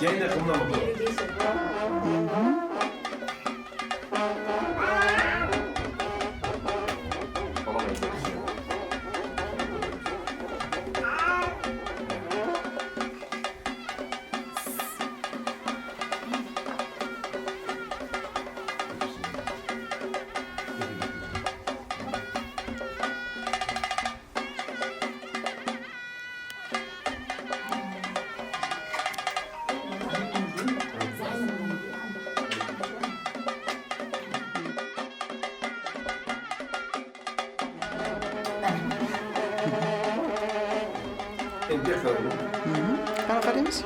Yayında kumdan bakalım. Qanaqa qaraymiz?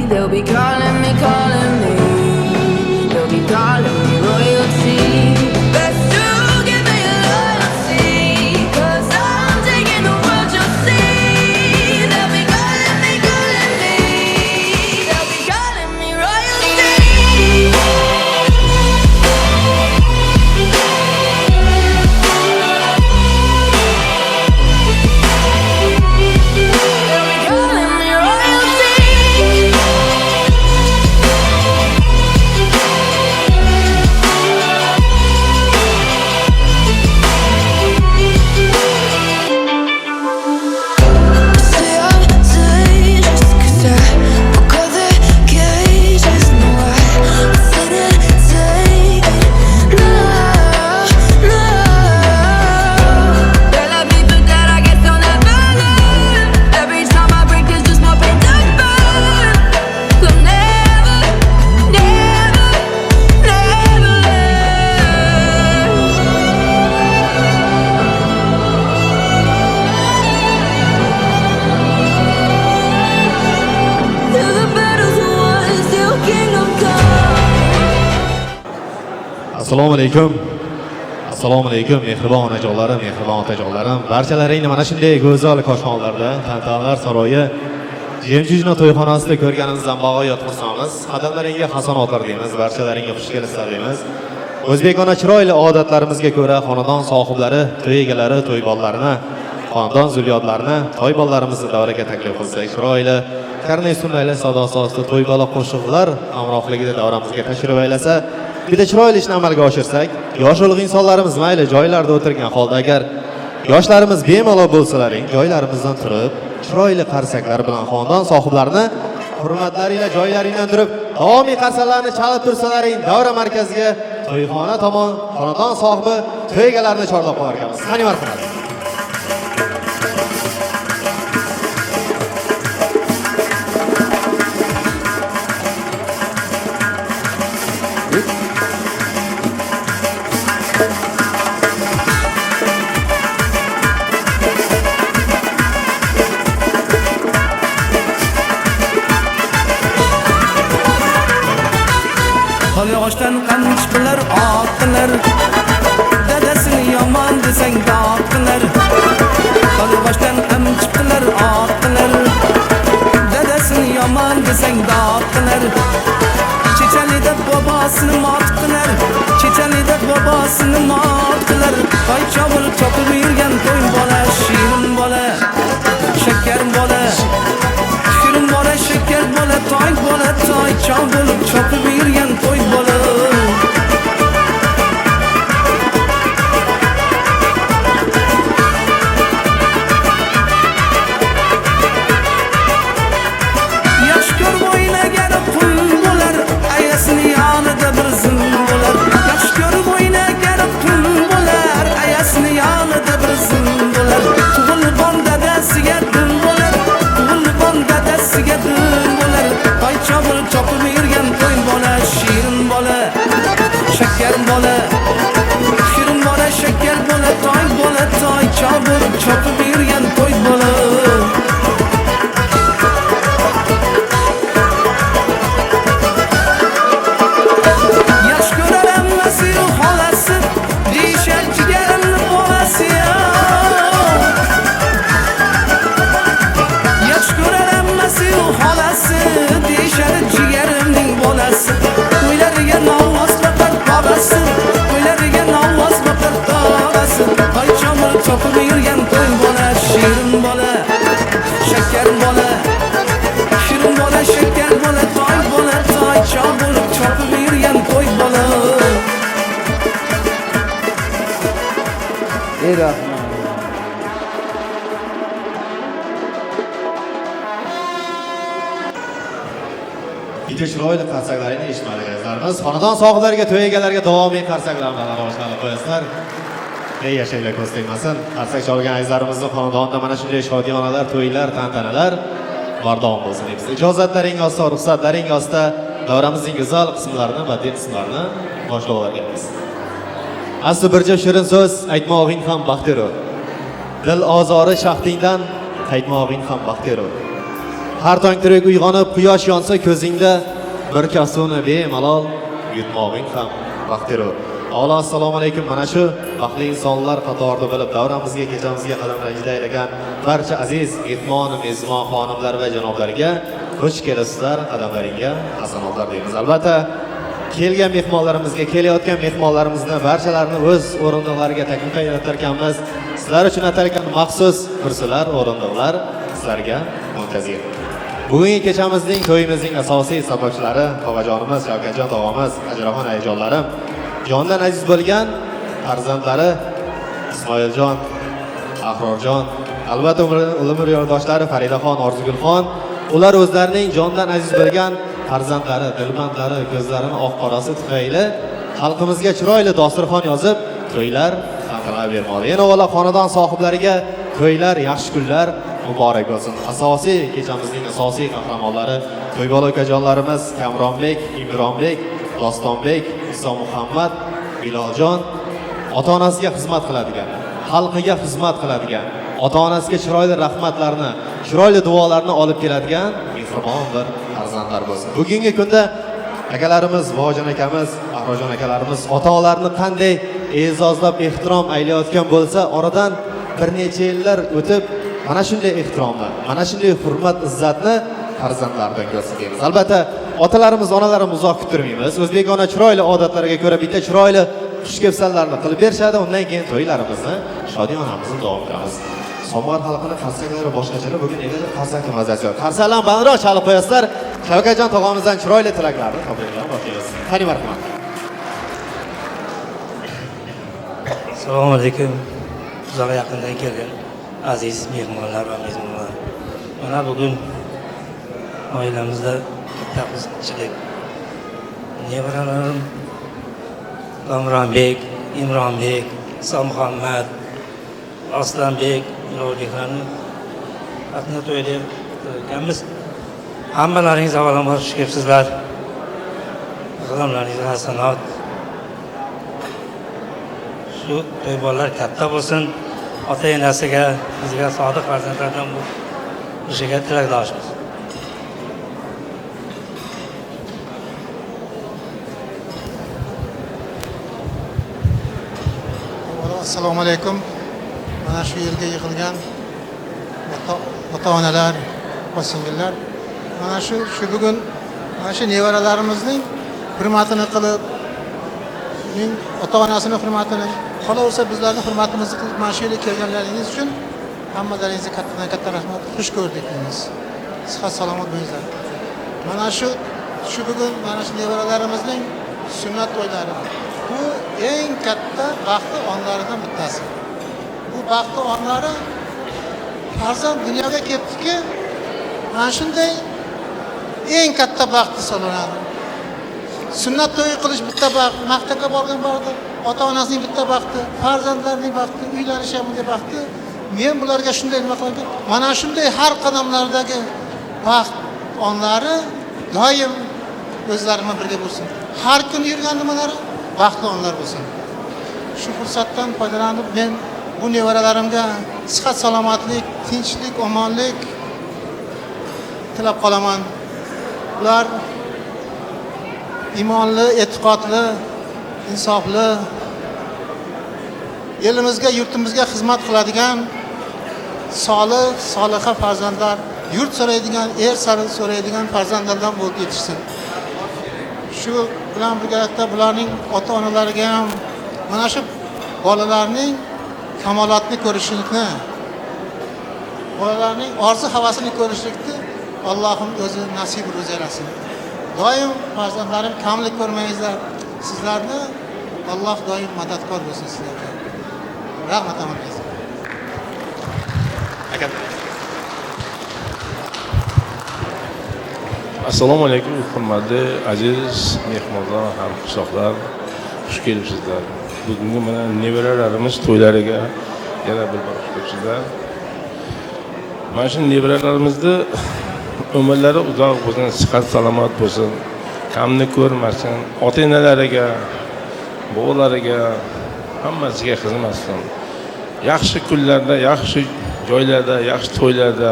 They'll be calling me, they'll be calling me royalty. Best to give me your loyalty, 'cause I'm taking the world, you'll see. They'll be calling me, they'll be calling me royalty. Assalomu alaykum. Assalomu alaykum mehribon onajonlarim, mehribon otajonlarim. Barchalaringni mana shunday go'zal koshonlarda, Tantanalar saroyi Jemjujna to'yxonasida ko'rganimizdan bag'oyat xursandmiz. Qadamlaringga hasanotlar deymiz, barchalaringga xush kelibsizlar deymiz. O'zbekona chiroyli odatlarimizga ko'ra xonadon sohiblari, to'y egalari to'ybollarni, xonadon zurriyotlarini to'ybollarimizni davraga taklif qilsak, chiroyli karnay sunnaylar sadosi ostida to'ybola qo'shiqlar hamrohligida davramizga tashrif aylasa, bir de chiroyli ishni amalga oshirsak, yosh ulug' insonlarimiz mayli joylarda o'tirgan holda agar yoshlarimiz bemalol bo'lsalaring, joylarimizdan turib, chiroyli qarsaklar bilan xonadon sohiblarini hurmatlaringlar joylaringdan turib, davomiy qarsaklarni chalib tursalaring, davra markaziga to'yxona tomon xonadon sohibi to'y egalarini chorlab qo'yar ekanmiz. Qani marhamat. Qo'lyog'ishdan qanch bilar otdilar, dadasini yomon desang dotdilar. Qo'lyog'ishdan qanch bilar otdilar, dadasini yomon desang dotdilar. Chechanida bobosini mot qilar, chechanida bobosini mot qilar. Qo'y chovul chopib şeker bola shirin bola şeker bola toy chopib chopib yurgan to'y bola yash ko'rar ammasi xolasi deyishar jigarimni bolasi yash ko'rar ammasi xolasi deyishar jigarimning bolasi to'ylariga novoz boqar tog'asi to'ylariga novoz boqar tog'asi toy chopib yurgan to'y bola shirin bola shakar bola shirin bola shakar bola toy chopib yurgan to'y bola ey rahmat Bitta chiroyli qarsaklarini eshitmadik azizlarimiz. Xonadon sohiblariga, to'y egalariga davomiy qarsaklarni boshlanib qo'yasizlar. Ey yashaylar ko'z tegmasin. Qarsak chalgan azizlarimizning xonadonida mana shunday shodiyonalar, to'ylar, tantanalar bardavom bo'lsin deymiz. Ijozatlaring ostida, ruxsatlaring ostida davramizning go'zal qismlarini, badiiy qismlarini boshlab o'rganamiz. Asli birja shirin so'z aytmog'ing ham baxtiyor. Dil ozori shaxtingdan qaytmog'ing ham baxtiyor. Har tong turib uyg'onib quyosh yonsa ko'zingda bir kasuni bemalol yutmog'ing ham baxtiyor. Avvalo assalomu alaykum. Mana shu baxtli insonlar qatorida bo'lib davramizga, kechamizga qadam rajlaydigan barcha aziz mehmon, mezbon xonimlar va janoblarga xush kelasizlar. Qadamlaringga hasanotlar deymiz. Albatta, kelgan mehmonlarimizga, kelayotgan mehmonlarimizni barchalarini o'z o'rindiqlariga taklif etarkanmiz. Sizlar uchun atalgan maxsus kursilar, o'rindiqlar sizlarga muntazir. Bugungi kechamizning, to'yimizning asosiy sababchilari tog'ajonimiz Shavkatjon tog'amiz, Ajraxon ayajonlarim, jondan aziz bo'lgan farzandlari Ismoiljon, Ahrorjon, albatta umr yo'ldoshlari Faridaxon, Orzugulxon, ular o'zlarining jondan aziz bo'lgan farzandlari, dilbandlari, ko'zlarini oq qorasi tufayli xalqimizga chiroyli dasturxon yozib, to'ylar taqdirlab bermoqda. Yana avvalo xonadon sohiblariga to'ylar, yaxshi kunlar muborak bo'lsin. Asosiy kechamizning asosiy qahramonlari to'ybola ukajonlarimiz Kamronbek, Imronbek, Dostonbek, Iso Muhammad, Biloljon ota-onasiga xizmat qiladigan, xalqiga xizmat qiladigan, ota-onasiga chiroyli rahmatlarni, chiroyli duolarni olib keladigan mehribon bir farzandlar bo'lsin. Bugungi kunda akalarimiz, Vojon akamiz, Ahrojon akalarimiz ota-onalarni qanday e'zozlab, ehtirom aylayotgan bo'lsa, oradan bir necha yillar o'tib mana shunday ehtiromni, mana shunday hurmat, izzatni farzandlardan ko'rsatamiz. Albatta, otalarimiz, onalarimiz uzoq kuttirmaymiz. O'zbekona chiroyli odatlarga ko'ra bitta chiroyli xushkepsallarni qilib berishadi. Undan keyin to'ylarimizni, shodiyonamizni davom etamiz. Somg'ar xalqini qarsaklari boshqachalar bugun negadir qarsakni mazasi yo'q. Qarsaklarni balandroq chalib qo'yasizlar. Shavkatjon tog'amizdan chiroyli tilaklarni tabriklar boshlaymiz. Qani marhamat. Assalomu alaykum. Uzoq yaqindan kelgan aziz mehmonlar va mezbonlar. Mana bugun oilamizda katta qiziqchilik. Nevaralarim Kamronbek, Imronbek, Iso Muhammad, Aslanbek, Iloliklarni qatnab to'yda ekanmiz. Hammalaringiz avvalambor xush kelibsizlar. Qadamlaringizga hasanot. Shu to'y bolalar katta bo'lsin. Ota-onasiga, bizga sodiq farzandlardan bo'lishiga tilakdoshmiz. Assalomu alaykum. Mana shu yerga yig'ilgan ota-onalar, opa-singillar, mana shu bugun mana shu nevaralarimizning hurmatini qilib, uning ota-onasining hurmatini, qolaversa bizlarning hurmatimizni qilib mana shu yerga kelganlaringiz uchun hammalaringizga kattadan-katta rahmat, xush ko'rdik deymiz. Sihat salomat bo'linglar. Mana shu bugun mana shu nevaralarimizning sunnat to'ylari. Bu eng katta baxtli onlaridan bittasi. Bu baxtli onlari farzand dunyoga kelibdiki, mana shunday eng katta baxtni so'lanadi. Sunnat to'y qilish bitta baxt, maktabga borgan bordi, ota-onasining bitta baxti, farzandlarining baxti, uylanish ham bunday baxti. Men bularga shunday nima qilaman? Mana shunday har qadamlardagi baxt onlari doim o'zlari bilan birga bo'lsin. Har kun yurgan nimalari vaqtli onlar bo'lsin. Shu fursatdan foydalanib men bu nevaralarimga sihat salomatlik, tinchlik, omonlik tilab qolaman. Ular iymonli, e'tiqodli, insofli, elimizga, yurtimizga xizmat qiladigan solih, soliha farzandlar, yurt so'raydigan, so'raydigan farzandlardan bo'lib yetishsin. Shu bilan birgalikda bularning ota-onalariga ham mana shu bolalarning kamolotni ko'rishlikni, bolalarning orzu-havasini ko'rishlikni Allohim o'zi nasib etsin. Doim farzandlarim kamlik ko'rmangizlar. Sizlarni Alloh doim madadkor bo'lsin sizlarga. Rahmat amalingizga. Assalomu alaykum, hurmatli aziz mehmonlar, hamqishloqlar, xush kelibsizlar. Bugungi mana nevaralarimiz to'ylariga yana bir bor xush kelibsizlar. Mana shu nevaralarimizni umrlari uzoq bo'lsin, sihat salomat bo'lsin, kamni ko'rmasin, ota-onalariga, bobolariga, hammasiga xizmat qilsin. Yaxshi kunlarda, yaxshi joylarda, yaxshi to'ylarda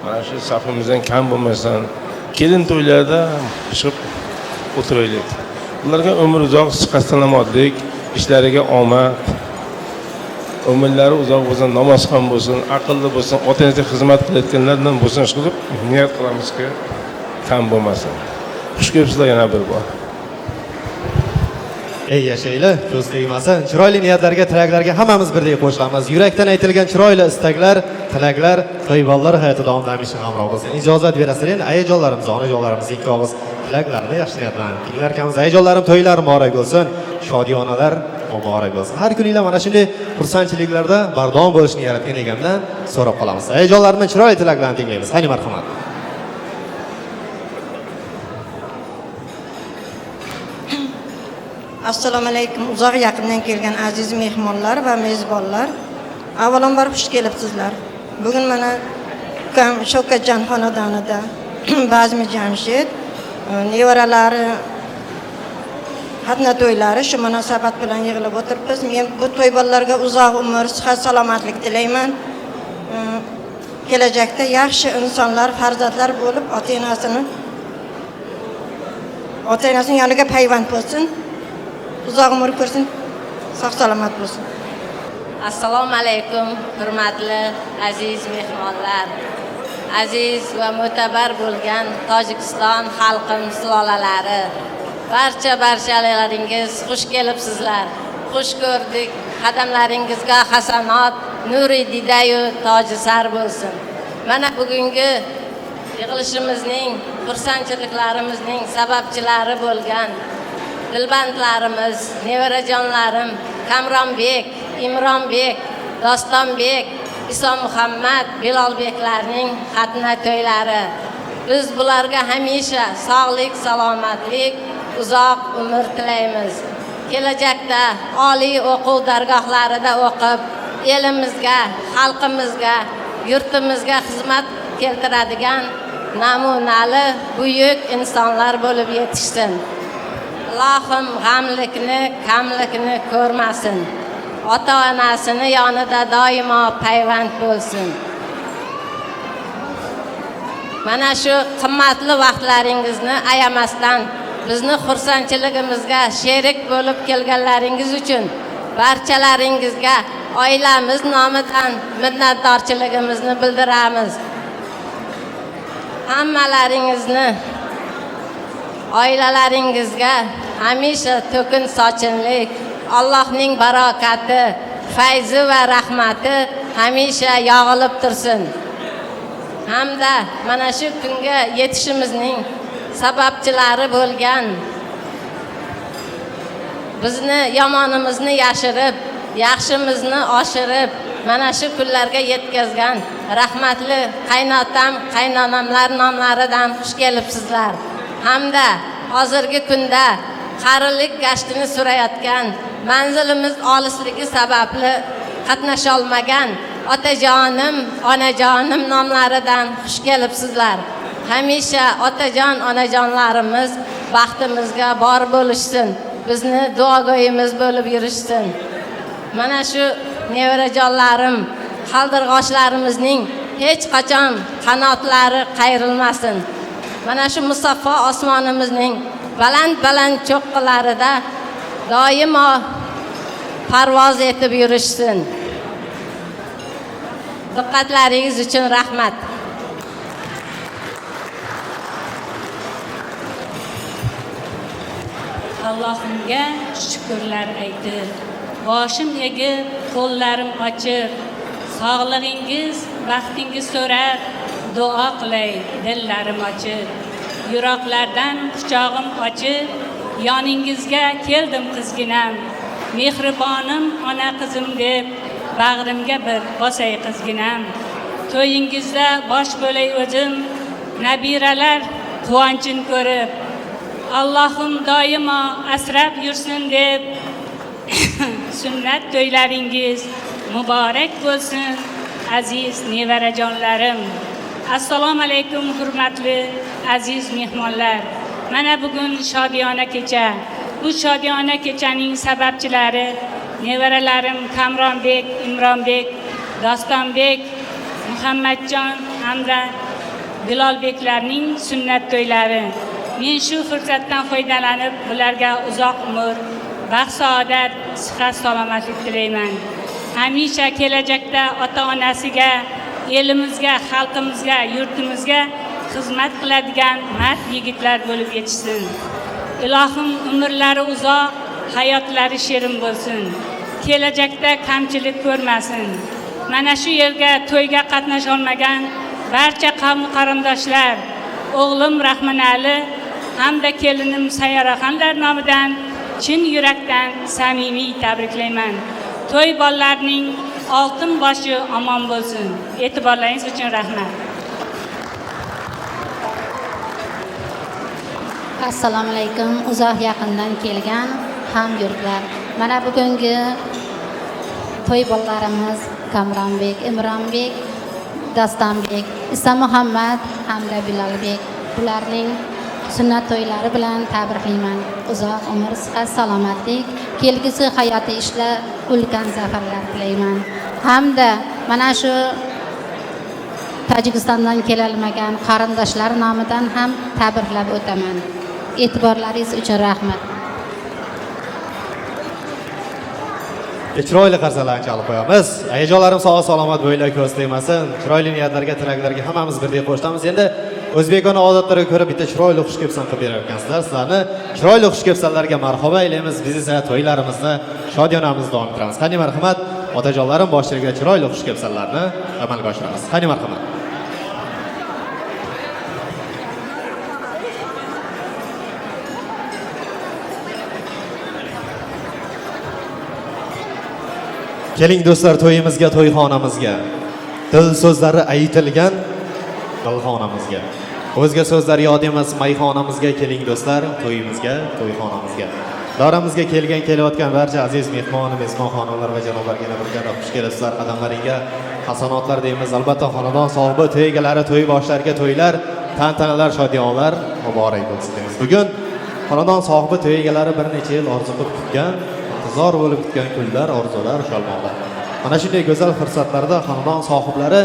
mana shu safimizdan kam bo'lmasin, kelin to'ylarda chiqib o'tiraylik. Ularga umr uzoq, sihat salomatlik, ishlariga omad, umrlari uzoq bo'lsin, namozxon bo'lsin, aqlli bo'lsin, ota-onasiga xizmat qilayotganlardan bo'lsin qilib niyat qilamizki, kam bo'lmasin. Xush kelibsizlar yana bir bor. Ey yashaylar, ko'z tegmasin. Chiroyli niyatlarga, tilaklarga hammamiz birdek qo'shilamiz. Yurakdan aytilgan chiroyli istaklar, tilaklar to'ybollar hayoti davomida hamisha hamroh bo'lsin. Ijozat berasizlar, ayajonlarimiz, onajonlarimiz ikki og'iz tilaklarni yaxshi niyat bilan tinglarkanmiz. Ayajonlarim to'ylari muborak bo'lsin, shodiyonalar muborak bo'lsin. Har kuninglar mana shunday xursandchiliklarda bardavom bo'lishni yaratgan egamdan so'rab qolamiz. Ayajonlarimni chiroyli tilaklarni tinglaymiz. Qani marhamat. Assalomu alaykum. Uzoq yaqindan kelgan aziz mehmonlar va mezbonlar. Avvalambor xush kelibsizlar. Bugun mana ukam Shavkatjon xonadonida Bazmi Jamshid nevaralari xatna to'ylari shu munosabat bilan yig'ilib o'tiribmiz. Men bu to'y bolalarga uzoq umr, sihat, salomatlik tilayman. Kelajakda yaxshi insonlar, farzandlar bo'lib, ota-onasining yoniga payvand bo'lsin. Uzoq umr ko'rsin, sog' salomat bo'lsin. Assalomu alaykum, hurmatli aziz mehmonlar. Aziz va mo'tabar bo'lgan Tojikiston xalqim sulolalari. Barchalaringiz xush kelibsizlar. Xush ko'rdik. Qadamlaringizga hasanot, nuri didayu toji sar bo'lsin. Mana bugungi yig'ilishimizning, xursandchiliklarimizning sababchilari bo'lgan dilbandlarimiz, nevarajonlarim Kamronbek, Imronbek, Dostonbek, Iso Muhammad, Bilolbeklarning xatna to'ylari. Biz bularga hamisha sog'lik, salomatlik, uzoq umr tilaymiz. Kelajakda oliy o'quv dargohlarida o'qib, elimizga, xalqimizga, yurtimizga xizmat keltiradigan namunali, buyuk insonlar bo'lib yetishsin. Allohim g'amlikni, kamlikni ko'rmasin. Ota-onasini yonida doimo payvand bo'lsin. Mana shu qimmatli vaqtlaringizni ayamasdan bizni xursandchiligimizga sherik bo'lib kelganlaringiz uchun barchalaringizga oilamiz nomidan minnatdorchiligimizni bildiramiz. Hammalaringizni oilalaringizga hamisha to'kin sochinlik, Allohning barokati, fayzi va rahmati hamisha yog'ilib tursin. Hamda mana shu kunga yetishimizning sababchilari bo'lgan bizni yomonimizni yashirib, yaxshimizni oshirib, mana shu kunlarga yetkazgan rahmatli qaynotam, qaynonamlar nomlaridan xush kelibsizlar. Hamda hozirgi kunda qarilik gashtini surayotgan, manzilimiz olisligi sababli qatnasha olmagan otajonim, onajonim nomlaridan xush kelibsizlar. Hamisha otajon, onajonlarimiz baxtimizga bor bo'lishsin. bizni duogo'yimiz bo'lib yurishsin. Mana shu nevarajonlarim, qaldirg'ochlarimizning hech qachon qanotlari qayrilmasin. Mana shu musaffo osmonimizning baland cho'qqilarida doimo parvoz etib yurishsin. Diqqatlaringiz uchun rahmat. Allohimga shukrlar aytib, boshim egib, qo'llarim ochib, sog'lig'ingiz, baxtingiz so'rab, duo qilay dillarim ochib. Yuroqlardan quchog'im ochib, yoningizga keldim qizginam. Mehribonim ona qizim deb, bag'rimga bir bosay qizginam. To'yingizda bosh bo'lay o'zim, nabiralar quvonchin ko'rib. Allohim doimo asrab yursin deb, sunnat to'ylaringiz muborak bo'lsin aziz nevarajonlarim. Assalomu alaykum hurmatli aziz mehmonlar. Mana bugun shodiyona kecha. Bu shodiyona kechaning sababchilari nevaralarim Kamronbek, Imronbek, Dostonbek, Muhammadjon hamda Bilolbeklarning sunnat to'ylari. Men shu fursatdan foydalanib ularga uzoq umr, baxt, saodat, sihat, salomatlik tilayman. Hamisha kelajakda ota-onasiga, elimizga, xalqimizga, yurtimizga xizmat qiladigan mard yigitlar bo'lib yetishsin. Ilohim umrlari uzoq, hayotlari shirin bo'lsin. Kelajakda kamchilik ko'rmasin. Mana shu yerga to'yga qatnasha olmagan barcha qavm qarindoshlar, o'g'lim Rahmanali hamda kelinim Sayyoraxonlar nomidan chin yurakdan samimiy tabriklayman. To'y bolalarining oltin boshi omon bo'lsin. E'tiborlaringiz uchun rahmat. Assalomu alaykum. Uzoq yaqindan kelgan hamyurtlar. Mana bugungi to'y bolalarimiz Kamronbek, Imronbek, Dostonbek, Iso Muhammad hamda Bilolbek. Ularning sunnat to'ylari bilan tabriklayman. Uzoq umr, sihat, salomatlik, kelgusi hayoti ishlar, ulkan zafarlar tilayman. Hamda mana shu Tojikistondan kelolmagan qarindoshlar nomidan ham tabriklab o'taman. E'tiborlaringiz uchun rahmat. Chiroyli qarsalarni chalib qo'yamiz. Ayajonlarim sog' salomat bo'ylar ko'z tegmasin. Chiroyli niyatlarga, tilaklarga hammamiz birdek qo'shamiz. Endi o'zbekona odatlarga ko'ra bitta chiroyli xushkepsan qilib berar ekansizlar. Sizlarni chiroyli xushkepsanlarga marhaba aylaymiz. Biz esa to'ylarimizni, shodiyonamizni davom ettiramiz. Qani marhamat, otajonlarim boshlariga chiroyli xushkepsanlarni amalga oshiramiz. Qani marhamat. Keling do'stlar, to'yimizga, to'yxonamizga. Dil so'zlari aytilgan dilxonamizga. O'zga so'zlar yod emas mayxonamizga. Keling do'stlar, to'yimizga, to'yxonamizga. Doramizga kelgan kelayotgan barcha aziz mehmon, mehmonxonalar va janoblarga yana bir karra xush kelibsizlar. Qadamlaringga hasanotlar deymiz. Albatta xonadon sohibi, to'y egalari, to'y boshlariga to'ylar, tantanalar, shodiyonlar muborak bo'lsin deymiz. Bugun xonadon sohibi, to'y egalari bir necha yil orzu qilib kutgan, intizor bo'lib kutgan kunlar, orzular ushalmoqda. Mana shunday go'zal fursatlarda xonadon sohiblari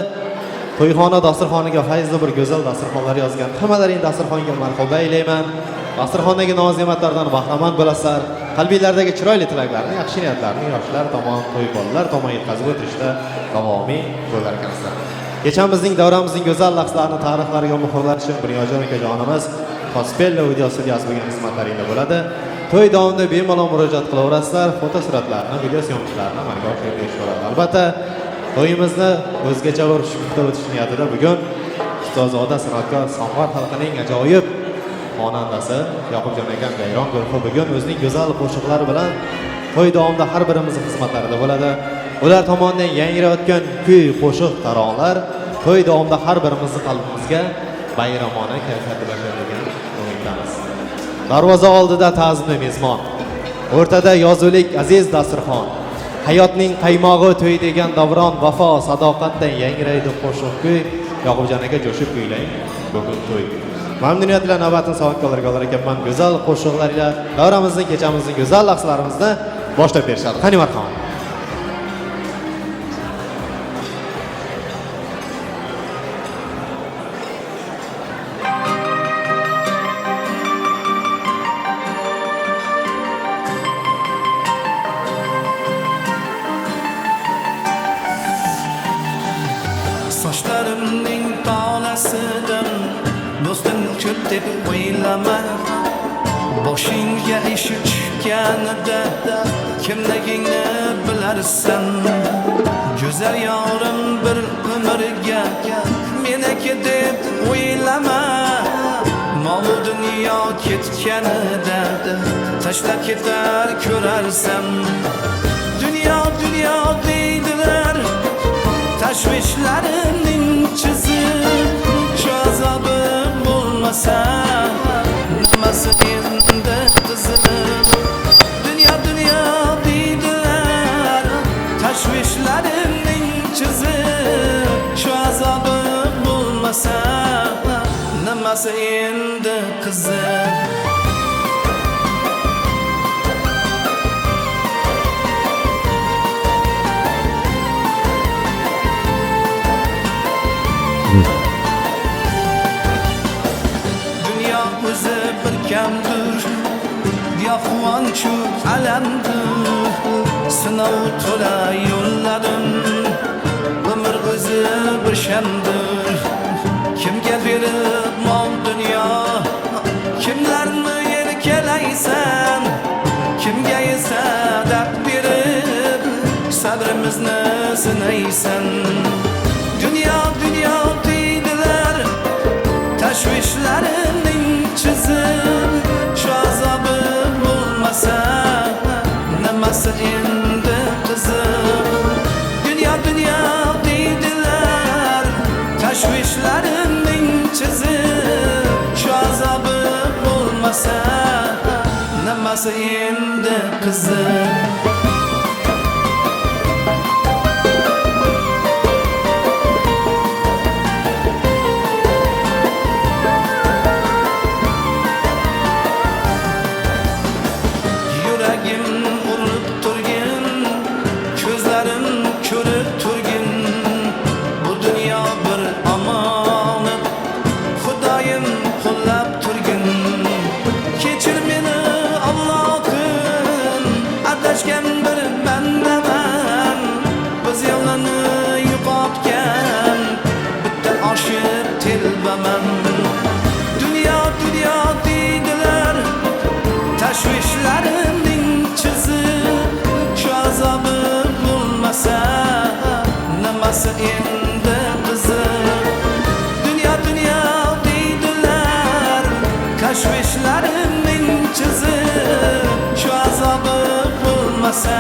to'yxona dasturxoniga fayzli bir go'zal dasturxonlar yozgan. Hammalaring dasturxonga marhaba aylayman. Dasturxondagi noz-ne'matlardan bahramand bo'lasizlar. Qalbinglardagi chiroyli tilaklarni, yaxshi niyatlarni yoshlar tomon, to'y bolalar tomon yetkazib o'tirishda davomiy bo'lar ekansizlar. Kechamizning, davramizning go'zal lahzalarini tarixlarga muhrlash uchun Bunyojon akajonimiz Pospello video studiyasi bo'lgan xizmatlaringda bo'ladi. To'y davomida bemalol murojaat qilaverasizlar. Foto suratlarni, video syomkalarni amalga oshirib berish bo'ladi. Albatta, to'yimizni o'zgacha bir shukuhda o'tish niyatida bugun Ustozoda san'atkor Somg'ar xalqining ajoyib xonandasi Yoqubjon akam Gayron guruhi bugun o'zining go'zal qo'shiqlari bilan to'y davomida har birimizning xizmatlarida bo'ladi. Ular tomonidan yangrayotgan kuy, qo'shiq, taronlar to'y davomida har birimizning qalbimizga bayramona kayfiyat ulashadigan umiddamiz. Darvoza oldida ta'zimli mezbon, o'rtada yozulik aziz dasturxon. Hayotning qaymog'i to'y degan davron, vafo, sadoqatdan yangraydi qo'shiq kuy. Yoqubjon aka jo'shib kuylang. Bugun to'y. Mamnuniyat bilan navbatni san'atkorlarga olar ekanman. Go'zal qo'shiqlar ila davramizni, kechamizni, go'zal lahzalarimizni boshlab berishadi. Qani marhamat. Sochlarimning tolasidan do'stim ko'p deb o'ylama. Boshingga ish tushganida kimligingni bilarsan. Go'zal yorim bir umrga meniki deb o'ylama. Mol dunyo ketganida tashlab ketar ko'rarsan. Dunyo dunyo deydilar, tashvishlarimning chizib shu azobim bo'lmasa nimasi endi qizim. Dunyo dunyo deydilar, tashvishlarimning chizib shu azobim bo'lmasa nimasi endi qizim. Dünya o'zi bir kamdir, yo quvonchu alamdir. Sinov to'la yo'llarim, umr o'zi bir shamdir. Kimga berib mol dunyo, kimlarni erkalaysan, kimga esa dard berib sabrimizni sinaysan. Dunyo dunyo deydilar, tashvishlarimning chizib shu azobim bo'lmasa nimasi endi qizim. Dunyo dunyo deydilar, tashvishlarimning chizib shu azobim bo'lmasa nimasi endi qizim. Dünya dünya deydiler, tashvishlarimning chizib shu azobim bo'lmasa nimasi endi qizim. Dünya dünya deydilar, tashvishlarimning chizib shu azobim bo'lmasa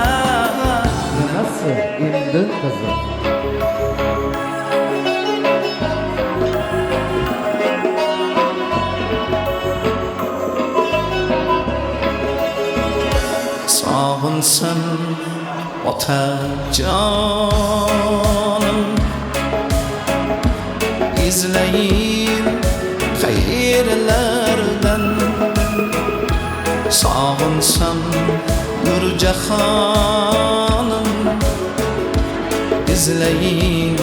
nimasi endi qizim. Sağınsın otacanım, izleyin hayırlardan. Sağınsın Nurcahanım, izleyin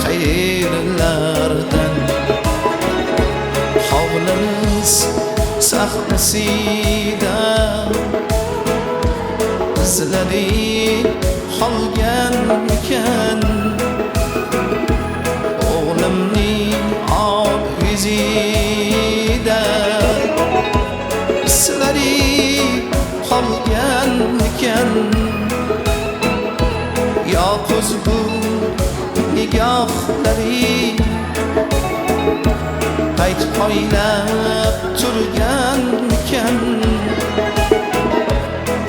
hayırlardan. Havlimiz sahnasida izlari qolgan ekan. O'g'limning oq yuzida izlari qolgan ekan. Yo ko'zgu nigohlari qayt poylab turgan ekan.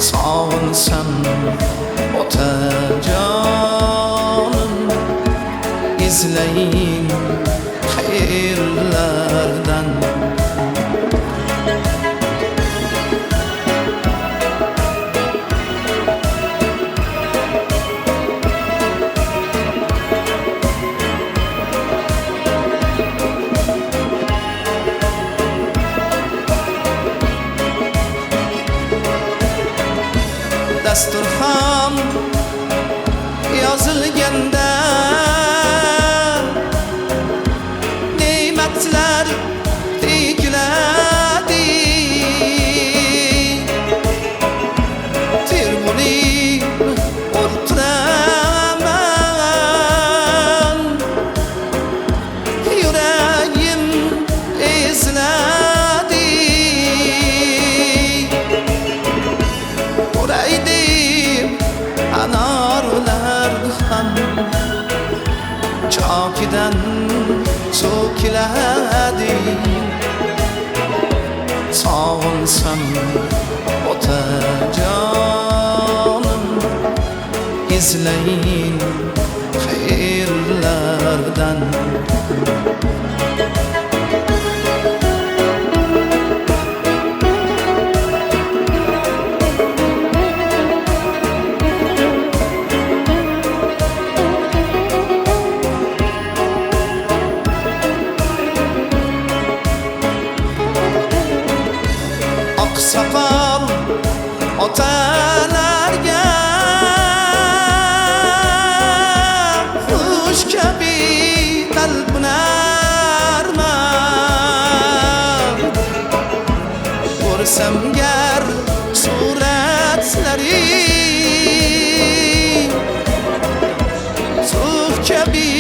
Sağınsın otacanım, izleyin hayırlardan. dasturxon yozilganda ne'matlar tegiladi termulib o'tiraman yuragim eziladi o'raydim anorlar ham chokidan so'kiladi sog'insam otajonim izlayin xayrlardan oqsoqol otalarga xush kabi talpinarman ko'rsam gar suratlari suv kabi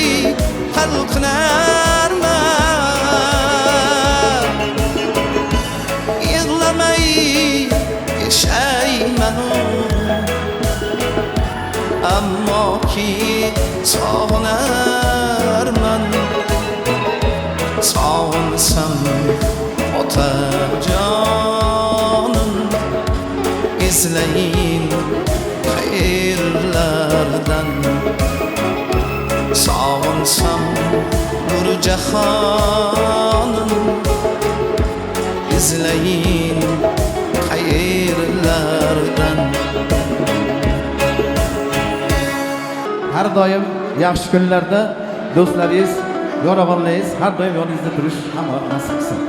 talqinarman yig'lamay yashayman ammo ki sog'inarman sog'insam otajonim izlayin xayrlardan sog'insam nur jahonim izlayin xayrlardan har doim yaxshi kunlarda do'stlaringiz, yorug'inligingiz har doim yoningizda turish hamma nasib qilsin.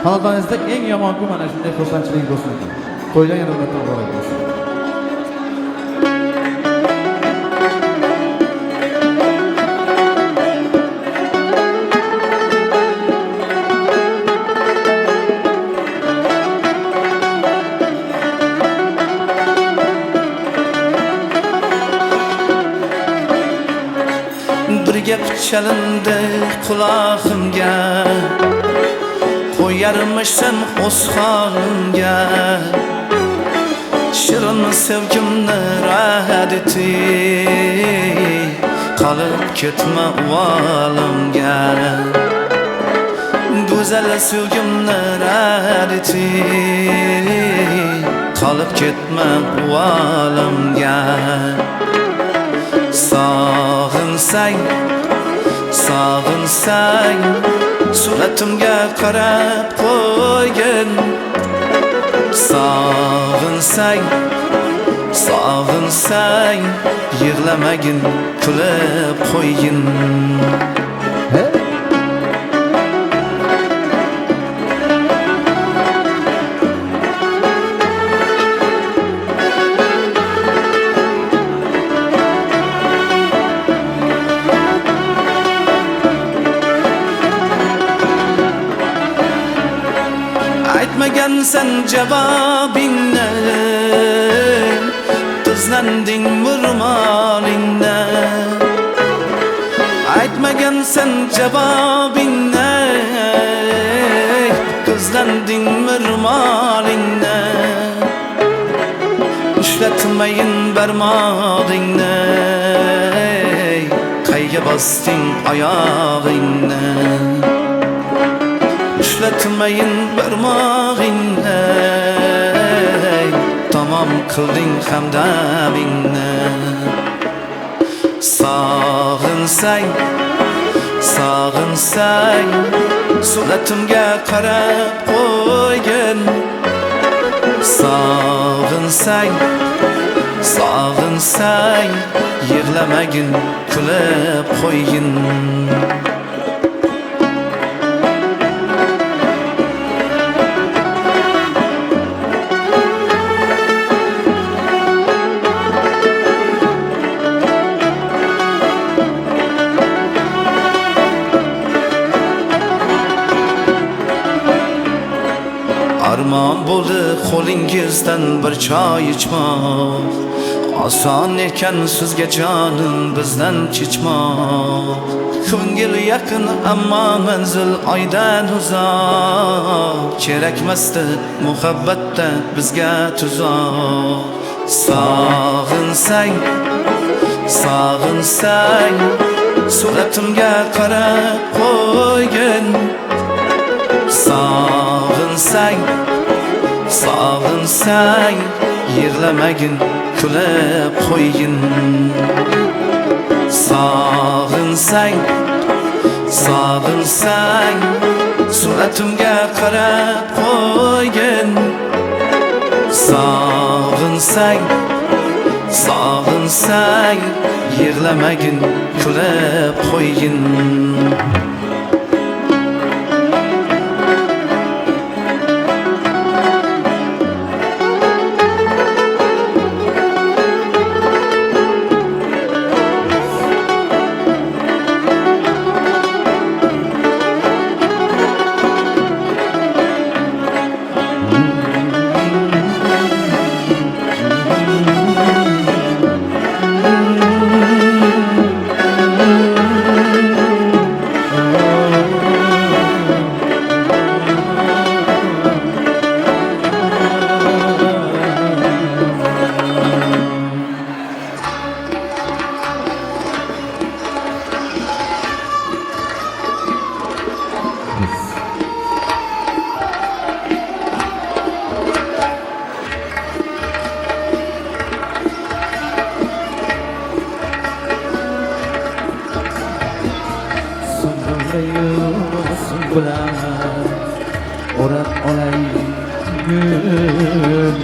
Xonadoningizda eng yomon kun mana shunday xursandchilik bo'lsin. Qo'ygan yana ummatdan muborak bo'lsin. bir gap chalindi qulog'imga qo'yarmishsan o'z holimga shirin sevgimni rad etib qolib ketma uvolimga go'zal sevgimni rad etib qolib ketma uvolimga sog'insang sog'insang suratimga qarab qo'ygin sog'insang sog'insang yig'lamagin kulib qo'ygin aytmagansan javobingni tuzlanding murmoningni aytmagansan javobingni tuzlanding murmoningni ushlatmayin barmog'ingni qayga bosding oyog'ingni ushlatmayin barmog'ingni tamom qilding hamdamingni sog'insang sog'insang suratimga qarab qo'ygin sog'insang sog'insang yig'lamagin kulib qo'ygin bo'ldi qo'lingizdan bir choy ichmoq. Oson ekan sizga jonim bizdan kechmoq. Ko'ngil yaqin ammo manzil oydan uzoq. Kerakmasdi muhabbatda bizga tuzoq. Sog'insang, sog'insang, suratimga qarab qo'ygin. Sog'insang, sog'insang, yig'lamagin, kulib qo'ygin. Sog'insang, sog'insang, suratimga qarab qo'ygin. Sog'insang, sog'insang, yig'lamagin, kulib qo'ygin. O'rab olay gul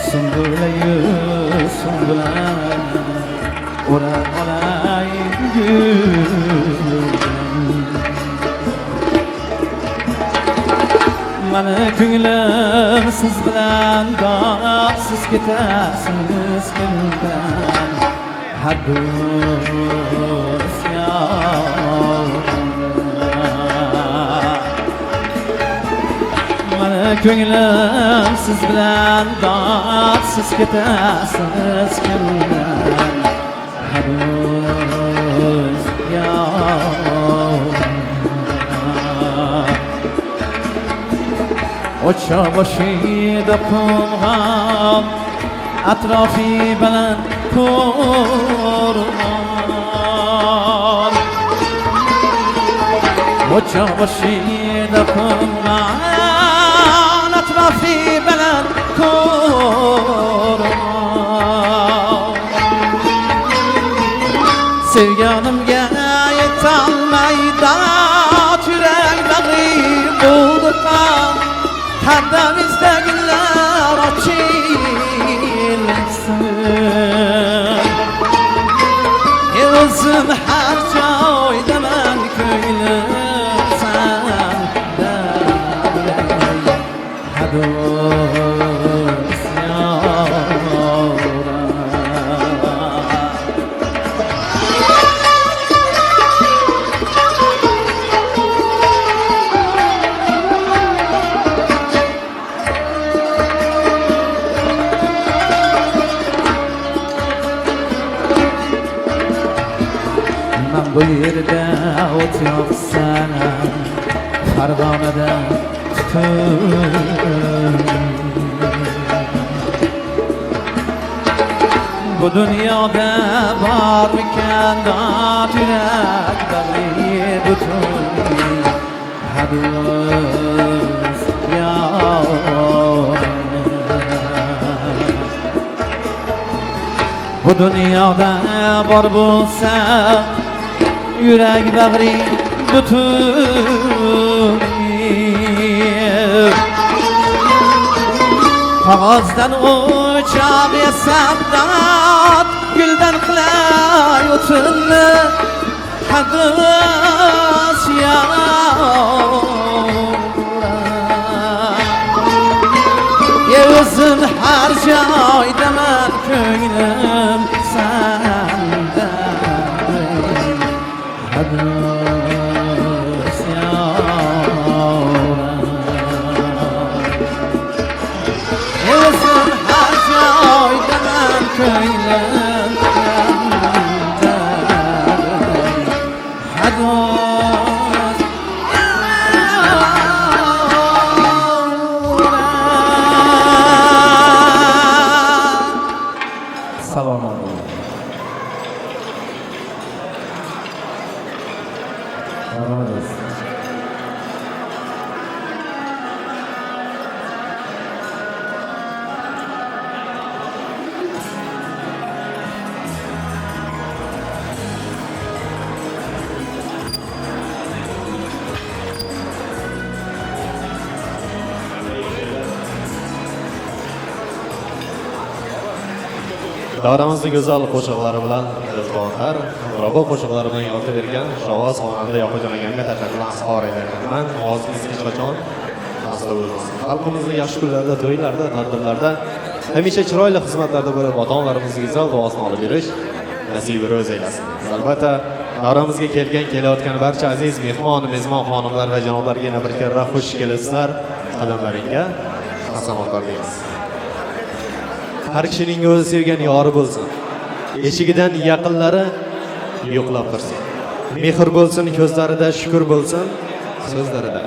Sumbulayu sumbula O'rab olay gul Mana ko'nglim siz bilan dodsiz ketasiz ko'nglimdan Hadus ya Mana ko'nglim siz bilan dodsiz ketasiz ko'nglimdan Hadus ya Ocha boshida qo'ng'am atrofi bilan ko'rg'on Ocha boshida qo'ng'am atrofi bilan ko'rg'on Sevganimga yetolmay dod yurakdagi bo'ldi qon Haddamizda gullar ochilsin O'zim har joyda man ko'nglim sanda Hadus Bu yerda o't yoqsan Farg'onada tutun Bu dunyoda bormikan dod yurak bag'ri butun Hadus yor Bu dunyoda bor bo'lsa Yurak bag'ri butun Qog'ozdan o'choq yasab dod Guldan qilay o'tinni Hadus yor O'zim har joydaman ko'nglim sanda Hadus yor Salomat bo'ling. Rahmat. Davramizning go'zal qo'shiqlari bilan mezbonlar, Robo qo'shiqlari bilan yorita bergan Shovvoz xonanda Yoqujon akamga tashakkurlar izhor etaman. Ovozingiz hech qachon aslo bo'lmasin. Xalqimizning yaxshi kunlarida, to'ylarda, tadbirlarda hamisha chiroyli xizmatlarda bo'lib, ota-onalarimizga go'zal duosini olib yurish nasibi ro'z eylasin. Albatta, davramizga kelayotgan barcha aziz mehmon xonimlar va janoblarga yana bir karra xush kelibsizlar. Qadamlaringga qasamotlar deymiz. Har kishining o'zi sevgan yori bo'lsin. Eshigidan yaqinlari yo'qlab tursin. Mehr bo'lsin ko'zlarida, shukr bo'lsin so'zlarida.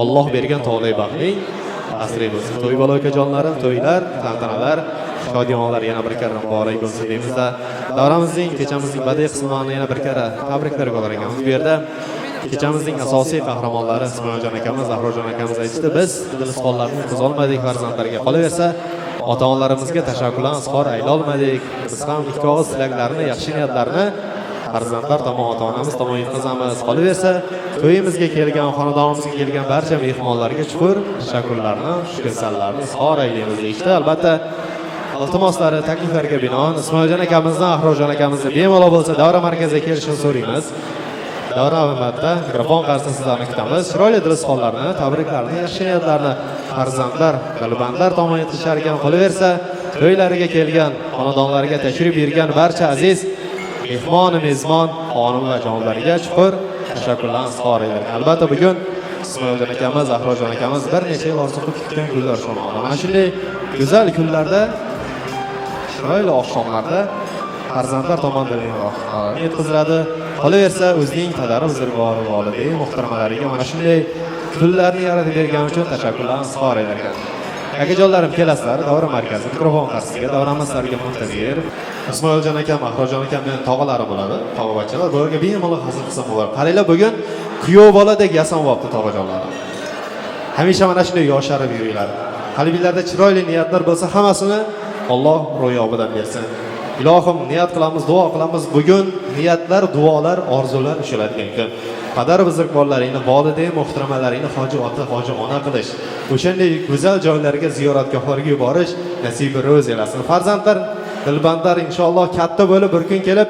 Alloh bergan tog'li baxtning asri bo'lsin. To'y bola akajonlarim, to'ylar, tantanalar, shodiyonlar yana bir karra muborak bo'lsin deymizda. Davramizning kechamizning badiiy qismlarini yana bir karra tabriklar yo'llar ekanmiz. Bu yerda kechamizning asosiy qahramonlari Ismoiljon akamiz, Zahrojon akamiz aytdi, biz dilsqonlarni qilolmadik farzandlarga. Qolaversa, ota-onalarimizga tashakkurlar izhor aytolmadik. Biz ham ikki og'iz tilaklarni, yaxshi niyatlarni farzandlar tomon, ota-onamiz tomon yetkazamiz. Qolaversa, to'yimizga kelgan, xonadonimizga kelgan barcha mehmonlarga chuqur tashakkurlarni, shukr-sanlarni izhor aylaymiz deyishdi. Albatta, iltimoslari, takliflarga binoan Ismoiljon akamizdan Ahrojon akamizni bemalol bo'lsa davra markaziga kelishini so'raymiz. Davra avvalda mikrofon qarshisida sizlarni kutamiz. Chiroyli dilsqonlarni, tabriklarni, yaxshi niyatlarni farzandlar, qalbandlar tomon yetkazishar ekan. Qolaversa, to'ylariga kelgan, xonadonlarga tashrif buyurgan barcha aziz mehmon, xonim va jonlarga chuqur tashakkurlar izhor etaman. Albatta, bugun Ismoiljon akamiz, Zahrojon akamiz bir necha yil orzu qilib kutgan kunlar shomoni. Mana shunday go'zal kunlarda, chiroyli oqshomlarda farzandlar tomonidan yetkaziladi. Qolaversa, o'zining qadari buzrukvor volidey muhtaramalariga mana shunday kunlarni yaratib bergani uchun tashakkurlar izhor etar. Akajonlarim, kelasizlar davra markazi mikrofon qarshisiga. Davramiz sizlarga muntazir. Ismoiljon akam, Ahrojon akamning tog'alari bo'ladi, tog'abachalar. Bularga bemalol hazil qilsa bo'ladi. Qaranglar, bugun kuyov boladek yasanyapti tog'ajonlar. Hamisha mana shunday yosharib yuringlar. Qalbingizda chiroyli niyatlar bo'lsa, hammasini Alloh ro'yobidan bersin. Ilohim, niyat qilamiz, duo qilamiz. Bugun niyatlar, duolar, orzular ushaladigan kun. Qadar buzrukvorlaringni, volidey muhtaramalaringni hoji ota, hoji ona qilish, o'shanday go'zal joylarga, ziyoratgohlarga yuborish nasibi ro'z elasin. Farzandlar, dilbandlar inshaalloh katta bo'lib bir kun kelib,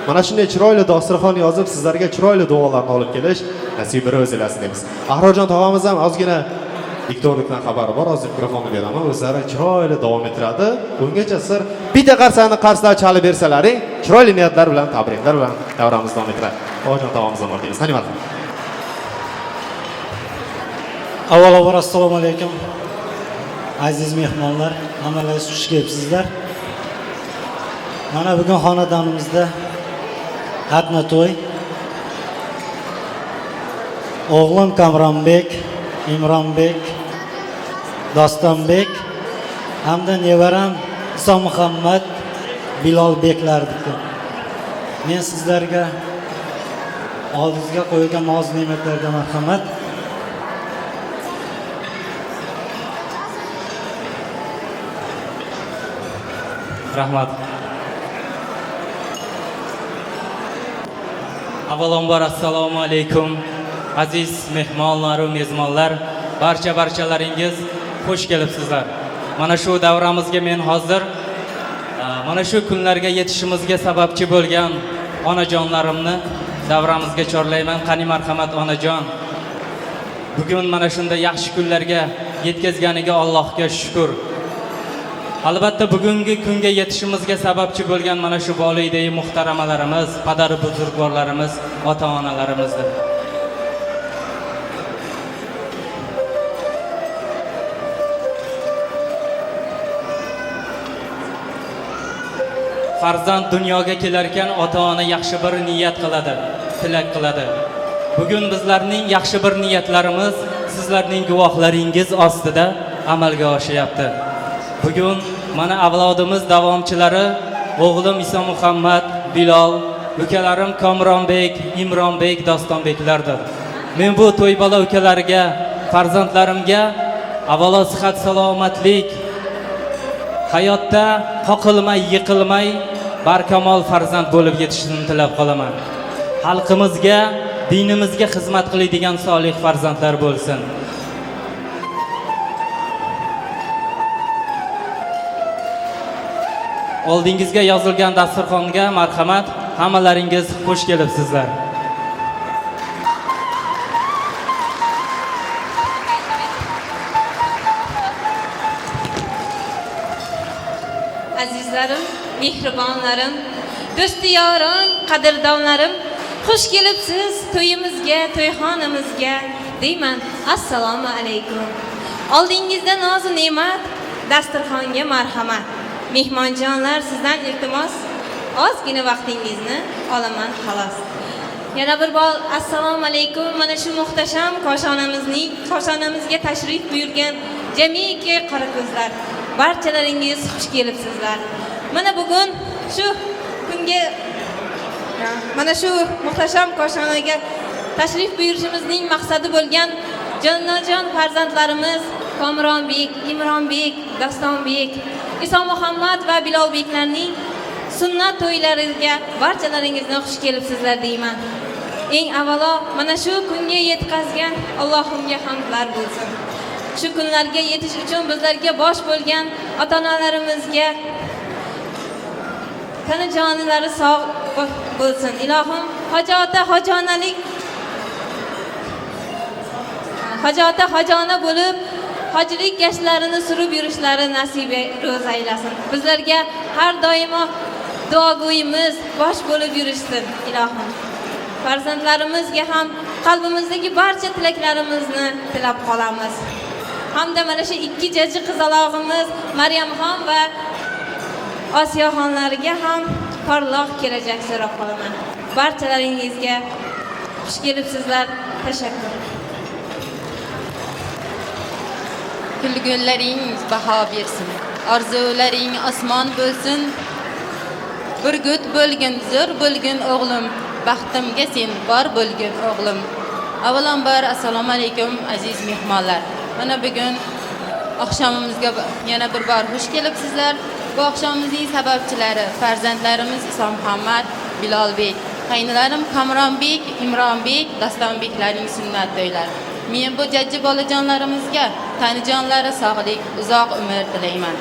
mana shunday chiroyli dasturxon yozib, sizlarga chiroyli duolarni olib kelish nasibi ro'z elasin deymiz. Ahrojon tog'amiz ham ozgina diktorlikdan xabari bor, hozir mikrofonni beraman. O'zlari chiroyli davom ettiradi. Bungacha sir bitta qarsani qarslar chalib bersalaring, chiroyli niyatlar bilan, tabriklar bilan davramiz davom ettiradi. Ahrojon tog'amizdan o'tamiz. Qani marhamat. Avvalambor assalomu alaykum. Aziz mehmonlar, hammalaringiz xush kelibsizlar. Mana bugun xonadonimizda xatna to'y. O'g'lim Kamronbek, Imronbek, Dostonbek hamda nevaram Iso Muhammad Bilolbeklarniki. Men sizlarga oldingizga qo'yilgan noz-ne'matlarga marhamat. Rahmat. Avvalambor assalomu alaykum. Aziz mehmonlar va mezbonlar, barchalaringiz xush kelibsizlar. Mana shu davramizga men hozir mana shu kunlarga yetishimizga sababchi bo'lgan onajonlarimni davramizga chorlayman. Qani marhamat onajon. Bugun mana shunday yaxshi kunlarga yetkazganiga Allohga shukr. Albatta bugungi kunga yetishimizga sababchi bo'lgan mana shu volidey muhtaramalarimiz, qadar buzrukvorlarimiz, ota-onalarimizdir. farzand dunyoga kelar ekan ota-ona yaxshi bir niyat qiladi, tilak qiladi. Bugun bizlarning yaxshi bir niyatlarimiz sizlarning guvohlaringiz ostida amalga oshyapti. Bugun mana avlodimiz davomchilari o'g'lim Iso Muhammad, Bilol, ukalarim Komronbek, Imronbek, Dostonbeklardir. Men bu to'ybola ukalarga, farzandlarimga avvalo sihat salomatlik, hayotda qoqilmay, yiqilmay barkamol farzand bo'lib yetishishini tilab qolaman. Xalqimizga, dinimizga xizmat qiladigan solih farzandlar bo'lsin. Oldingizga yozilgan dasturxonga marhamat, hammalaringiz xush kelibsizlar. Azizlarim, mehribonlarim, do'sti yoron, qadrdonlarim, xush kelibsiz to'yimizga, to'yxonamizga deyman. Assalomu alaykum. Oldingizda noz ne'mat, dasturxonga marhamat. Mehmonjonlar, sizdan iltimos, ozgina vaqtingizni olaman xolos. Yana bir bor assalomu alaykum. Mana shu muhtasham koshonamizga tashrif buyurgan jamiki qora ko'zlar, barchalaringiz xush kelibsizlar. Mana bugun shu kunga, mana shu muhtasham koshonaga tashrif buyurishimizning maqsadi bo'lgan jonnojon farzandlarimiz Komronbek, Imronbek, Dostonbek, Iso Muhammad va Bilolbeklarning sunnat to'ylariga barchalaringizni xush kelibsizlar deyman. Eng avvalo mana shu kunga yetkazgan Allohimga hamdlar bo'lsin. Shu kunlarga yetish uchun bizlarga bosh bo'lgan ota-onalarimizga tana jonlari sog' bo'lsin. Ilohim hojona bo'lib hojilik gashtlarini surib yurishlari nasib ro'z aylasin. Bizlarga har doimo duogo'yimiz bosh bo'lib yurishsin ilohim. Farzandlarimizga ham qalbimizdagi barcha tilaklarimizni tilab qolamiz. Hamda mana shu ikki jaji qizalog'imiz Maryamxon va Osiyoxonlarga ham porloq kelajak so'rab qolaman. Barchalaringizga xush kelibsizlar. Tashakkur. Kulgunlaring baho bersin, orzularing osmon bo'lsin. Burgut bo'lgin, zo'r bo'lgin o'g'lim, baxtimga sen bor bo'lgin o'g'lim. Avvalambor assalomu alaykum aziz mehmonlar. Mana bugun oqshomimizga yana bir bor xush kelibsizlar. Bu oqshomimizning sababchilari farzandlarimiz Iso Muhammad, Bilolbek, qaynalarim Komronbek, Imronbek, Dostonbeklarning sunnat to'ylari. Men bu jajji bolajonlarimizga tanijonlari sog'lik, uzoq umr tilayman.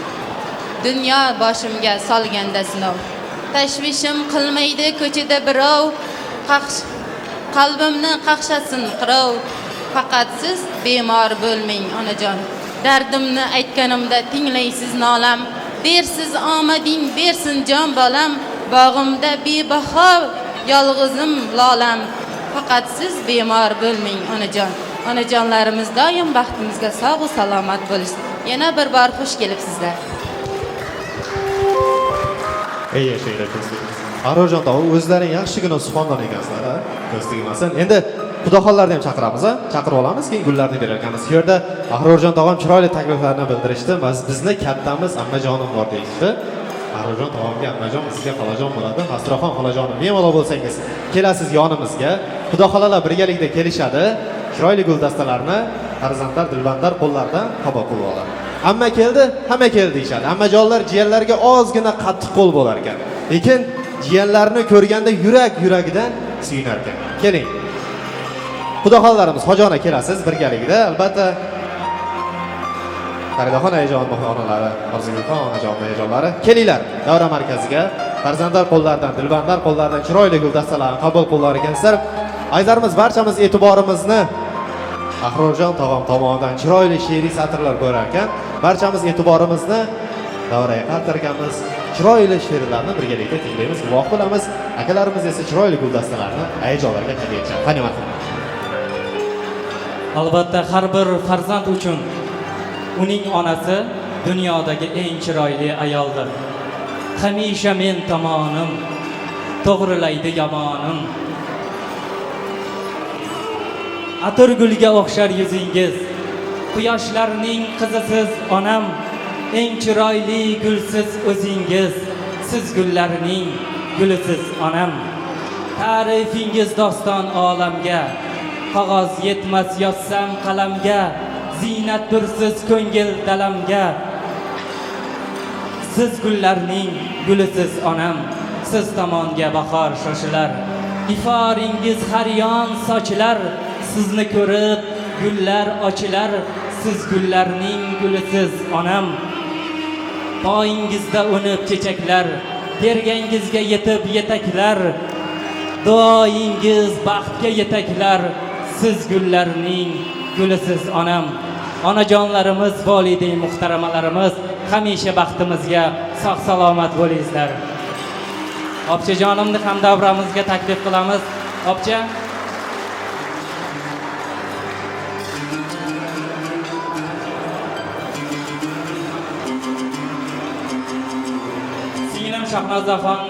Dunyo boshimga solganda sinov, tashvishim qilmaydi ko'chada birov, qalbimni qaqshasin qirov. Faqat siz bemor bo'lmang onajon. Dardimni aytganimda tinglaysiz nolam, bersiz omading, bersin jon bolam. Bog'imda bebaho yolg'izim lolam. Faqat siz bemor bo'lmang onajon. Onajonlarimiz doim baxtimizga sog' va salomat bo'lsin. Yana bir bor xush kelibsizlar. Ey yashaylar do'stlar. Arojon tog'a o'zlaring yaxshigina suxandon ekansizlar, ha? Ko'z tegmasin. Endi xudoxonlarni ham chaqiramiz, ha? Chaqirib olamiz, keyin gullarni berar ekanmiz. Shu yerda Arojon tog'am chiroyli takliflarni bildirishdi. Bizni kattamiz ammajonim bor deyishdi. Arojon tog'amga ammajon, sizga xolajon bo'ladi. Mastroxon xolajonim, bemalol bo'lsangiz, kelasiz yonimizga. Xudo xolalar birgalikda kelishadi. Chiroyli guldastalarni farzandlar, dilbandlar qo'llaridan qabul qilib oladi. Hamma keldi, hamma keldi deyshadi. Ammajonlar jiyanlarga ozgina qattiq qo'l bo'lar ekan. Lekin jiyanlarni ko'rganda yuragidan suyunar ekan. Keling. Xudoxonlarimiz xojona kelasiz birgalikda, albatta. Faridaxon ayajon onalari, Orzugulxon onajon ayajonlari, kelinglar davra markaziga. Farzandlar qo'llaridan, dilbandlar qo'llaridan chiroyli guldastalarni qabul qilar ekansizlar. Ayzlarimiz barchamiz e'tiborimizni Ahrorjon tog'am tomonidan chiroyli she'riy satrlar ko'rar ekan. Barchamiz e'tiborimizni davraga qartirganmiz. Chiroyli she'rlarni birgalikda tinglaymiz, guvoh bo'lamiz. Akalarimiz esa chiroyli guldastalarni ayajonlarga hadiya etadi. Qani marhamat. Albatta har bir farzand uchun uning onasi dunyodagi eng chiroyli ayoldir. hamisha men tomonim to'g'rilaydi yomonim. Atirgulga o'xshar yuzingiz, quyoshlarning qizisiz onam, eng chiroyli gulsiz o'zingiz, siz gullarning gulisiz onam. Ta'rifingiz doston olamga, qog'oz yetmas yozsam qalamga, ziynat dursiz ko'ngil dalamga. Siz gullarning gulisiz onam, siz tomonga bahor shoshilar. Iforingiz har yon sochilar, sizni ko'rib gullar ochilar, siz gullarning gulisiz onam. Poyingizda unib chechaklar, tergangizga yetib yetaklar, duoyingiz baxtga yetaklar, siz gullarning gulisiz onam. Onajonlarimiz, volidey muhtaramalarimiz, hamisha baxtimizga sog' salomat bo'lingizlar. Obchajonimni ham davramizga taklif qilamiz. Obcha. Singlim Shahnozaxon.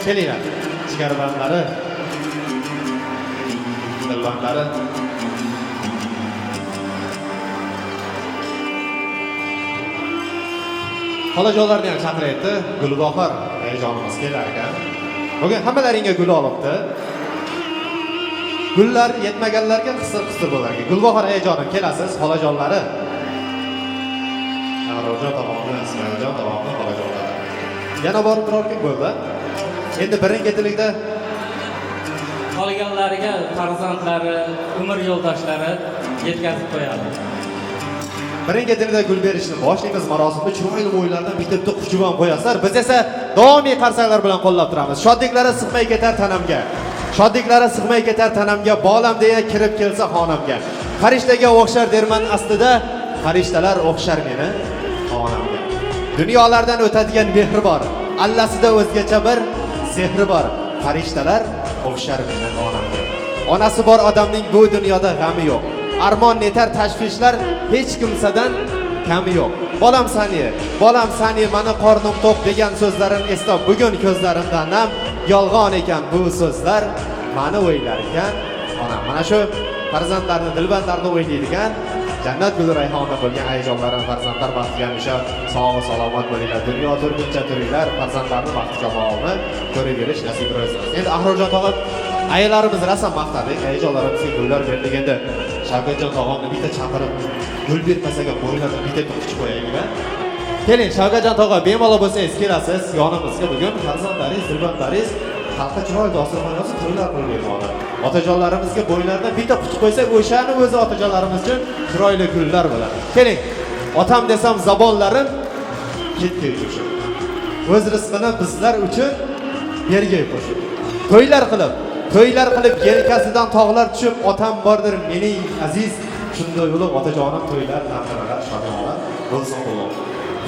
Kelinglar, jigarbanlari, dilbanlari. Xolajonlarni ham chaqiryapti. Gulbahor ayjonimiz kelar ekan. Bugun hammalaringga gul olibdi. Gullar yetmaganlarga qisir-qisir bo'lar ekan. Gulbahor ayajonim kelasiz, xolajonlari. Arojon tomonni, Ismoiljon tomonni xolajonlari. Yana borib biror kun bo'ldi. Endi birin-ketinlikda qolganlariga farzandlari, umr yo'ldoshlari yetkazib qo'yadi. Birin-ketinlikda gul berishni boshlaymiz. Marosimda chiroyli o'yinlardan bitta quchib ham qo'yasizlar. Biz esa davomiy qarsaklar bilan qo'llab turamiz. Shodliklari sig'may ketar tanamga. Shodliklari sig'may ketar tanamga, bolam deya kirib kelsa xonamga. Farishtaga o'xshar derman aslida, farishtalar o'xshar meni xonamga. Dunyolardan o'tadigan mehri bor, allasida o'zgacha bir sehri bor. Farishtalar o'xshar meni xonamga. Onasi bor odamning bu dunyoda g'ami yo'q. Armon netar tashvishlar hech kimsadan kami yo'q. Bolam sani, mani qornim to'q degan so'zlarini eslab, bugun ko'zlarimdan nam yolg'on ekan bu so'zlar, mani o'ylar ekan onam. Mana shu farzandlarni, dilbandlarni o'ylaydigan jannat guli rayhonda bo'lgan ayajonlarim, farzandlar baxtiga hamisha sog' salomat bo'linglar. Dunyo turguncha turinglar, farzandlarni baxti kamolini ko'rib yurish nasib bo'lsin. Endi Ahrojon tog'a aylarimiz rasam maqtadik, ayajonlarimizga gullar berdik. Endi Shavkatjon tog'amni bitta chaqirib gul bermasaga bo'yinlardan bitta to'qich qo'yaylik-a. Keling, Shavkatjon tog'a, bemalol bo'lsangiz kelasiz yonimizga. Bugun farzandlaringiz, dilbandlaringiz xalqqa chiroyli dasturxon yozib to'ylar qilib bermoqda. Otajonlarimizga bo'yinlardan bitta quti qo'ysak, o'shani o'zi otajonlarimiz uchun chiroyli gullar bo'ladi. Keling, otam desam zabonlarim ketgay qo'shib. O'z rizqini bizlar uchun bergay qo'shib. To'ylar qilib yelkasidan tog'lar tushib, otam bordir mening aziz. Shunday yo'lib otajonim to'ylar, tantanalar, shodimonlar bo'lsin quloq.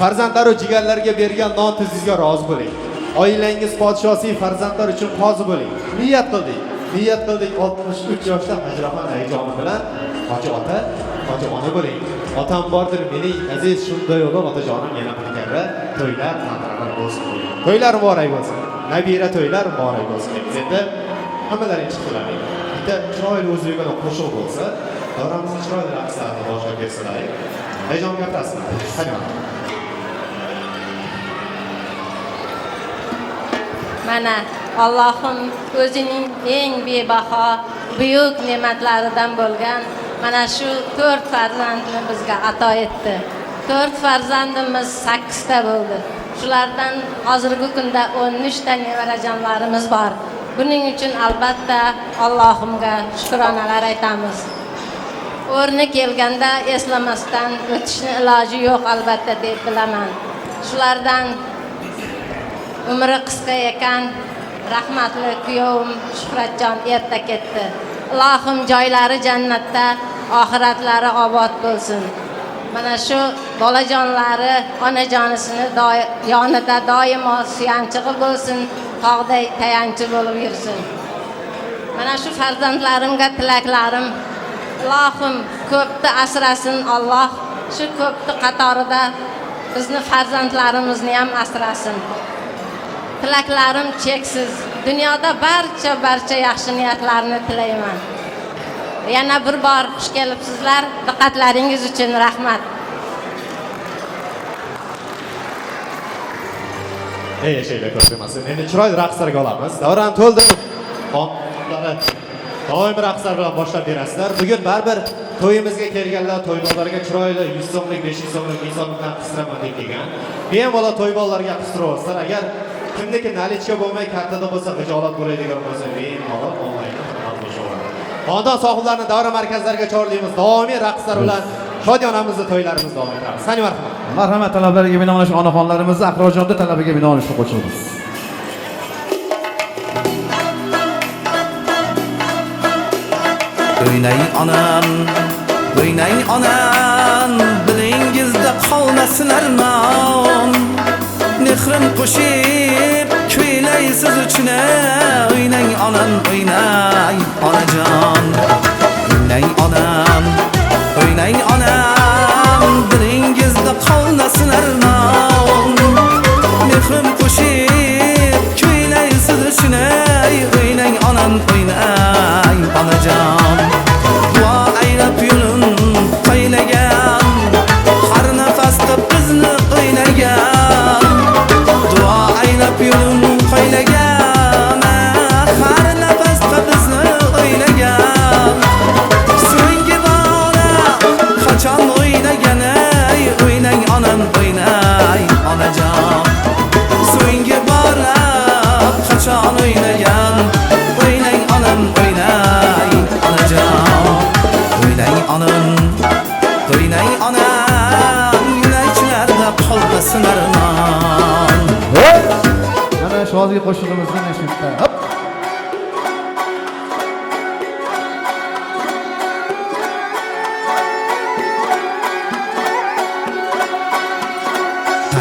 Farzandlar va jigarlarga bergan non tuzingizga rozi bo'ling. Oilangiz podshosi, farzandlar uchun qozi bo'ling. Niyat qildik 63 yoshda Hajrafon ayjoni bilan hoji ota, hoji ona bo'ling. Otam bordir mening aziz, shunday yo'lib otajonim yana bir karra to'ylar, tantanalar bo'lsin. To'ylar muborak bo'lsin. Nabira to'ylar muborak bo'lsin. Endi hammalaring chiqdilaring. Bitta chiroyli o'ziga qo'shiq bo'lsa, davramizning chiroyli raqslarini boshlab bersalar. Ayjon gapirasizlar. Qani. Mana Allohim o'zining eng bebaho buyuk ne'matlaridan bo'lgan mana shu 4 farzandni bizga ato etdi. 4 farzandimiz 8 ta bo'ldi. Shulardan hozirgi kunda 13 ta nevarajonlarimiz bor. Buning uchun albatta Allohimga shukronalar aytamiz. O'rni kelganda eslamasdan o'tishni iloji yo'q albatta deb bilaman. Shulardan umri qisqa ekan, rahmatli kuyovim Shuhratjon erta ketdi. Ilohim joylari jannatda, oxiratlari obod bo'lsin. Mana shu bolajonlari onajonisini yonida doimo suyanchig'i bo'lsin, tog'day tayanchi bo'lib yursin. Mana shu farzandlarimga tilaklarim, ilohim ko'pni asrasin Alloh. Shu ko'pni qatorida bizni farzandlarimizni ham asrasin. Tilaklarim cheksiz. Dunyoda barcha yaxshi niyatlarni tilayman. Yana bir bor xush kelibsizlar. Diqqatlaringiz uchun rahmat. Yashaylar ko'rmasin. Endi chiroyli raqslarga olamiz. Davron to'ldi. Xonlari doimiy raqslar bilan boshlab berasizlar. Bugun baribir to'yimizga kelganlar to'ybollarga chiroyli 100 so'mlik, 500 so'mlik, 1000 so'mlikdan qistiraman deb kelgan. Bemalol to'ybollarga qistiribsizlar. Agar kimniki nalichka bo'lmay kartada bo'lsa, hijolat bo'ladigan bo'lsa, bemalol onlayn almashaveradi. Xonadon sohiblarining davra markazlariga chorlaymiz. Davomiy raqslar bilan shodiyonamizni to'ylarimizni davom ettiramiz. Sani marhamat. Marhamat talablariga binoan onaxonlarimizni Aqrojonda talabiga binoan qo'shilamiz. O'ynang onam, dilingizda qolmasin armon. Mehrim qo'shib kuylaysiz uchun, o'ynang onam, o'ynang onajon. O'ynang onam, dilingizda qolmasin armon. Mehrim qo'shib kuylaysiz uchun, o'ynang onam, o'ynang onajon. Duo aylab yo'lin qaylagan, har nafasda bizni o'ynagan. Duo aylab yo'lin qaylagan, har nafasda bizni o'ynagan. So'nggi bora qachon o'ynagan, o'ynang onam, o'ynang onajon. So'nggi bora qachon o'ynagan, o'ynang onam, o'ynang onajon. O'ynang onam, yuraklarda qolmasin armon. Mana shoziy qo'shig'imizni nashidda.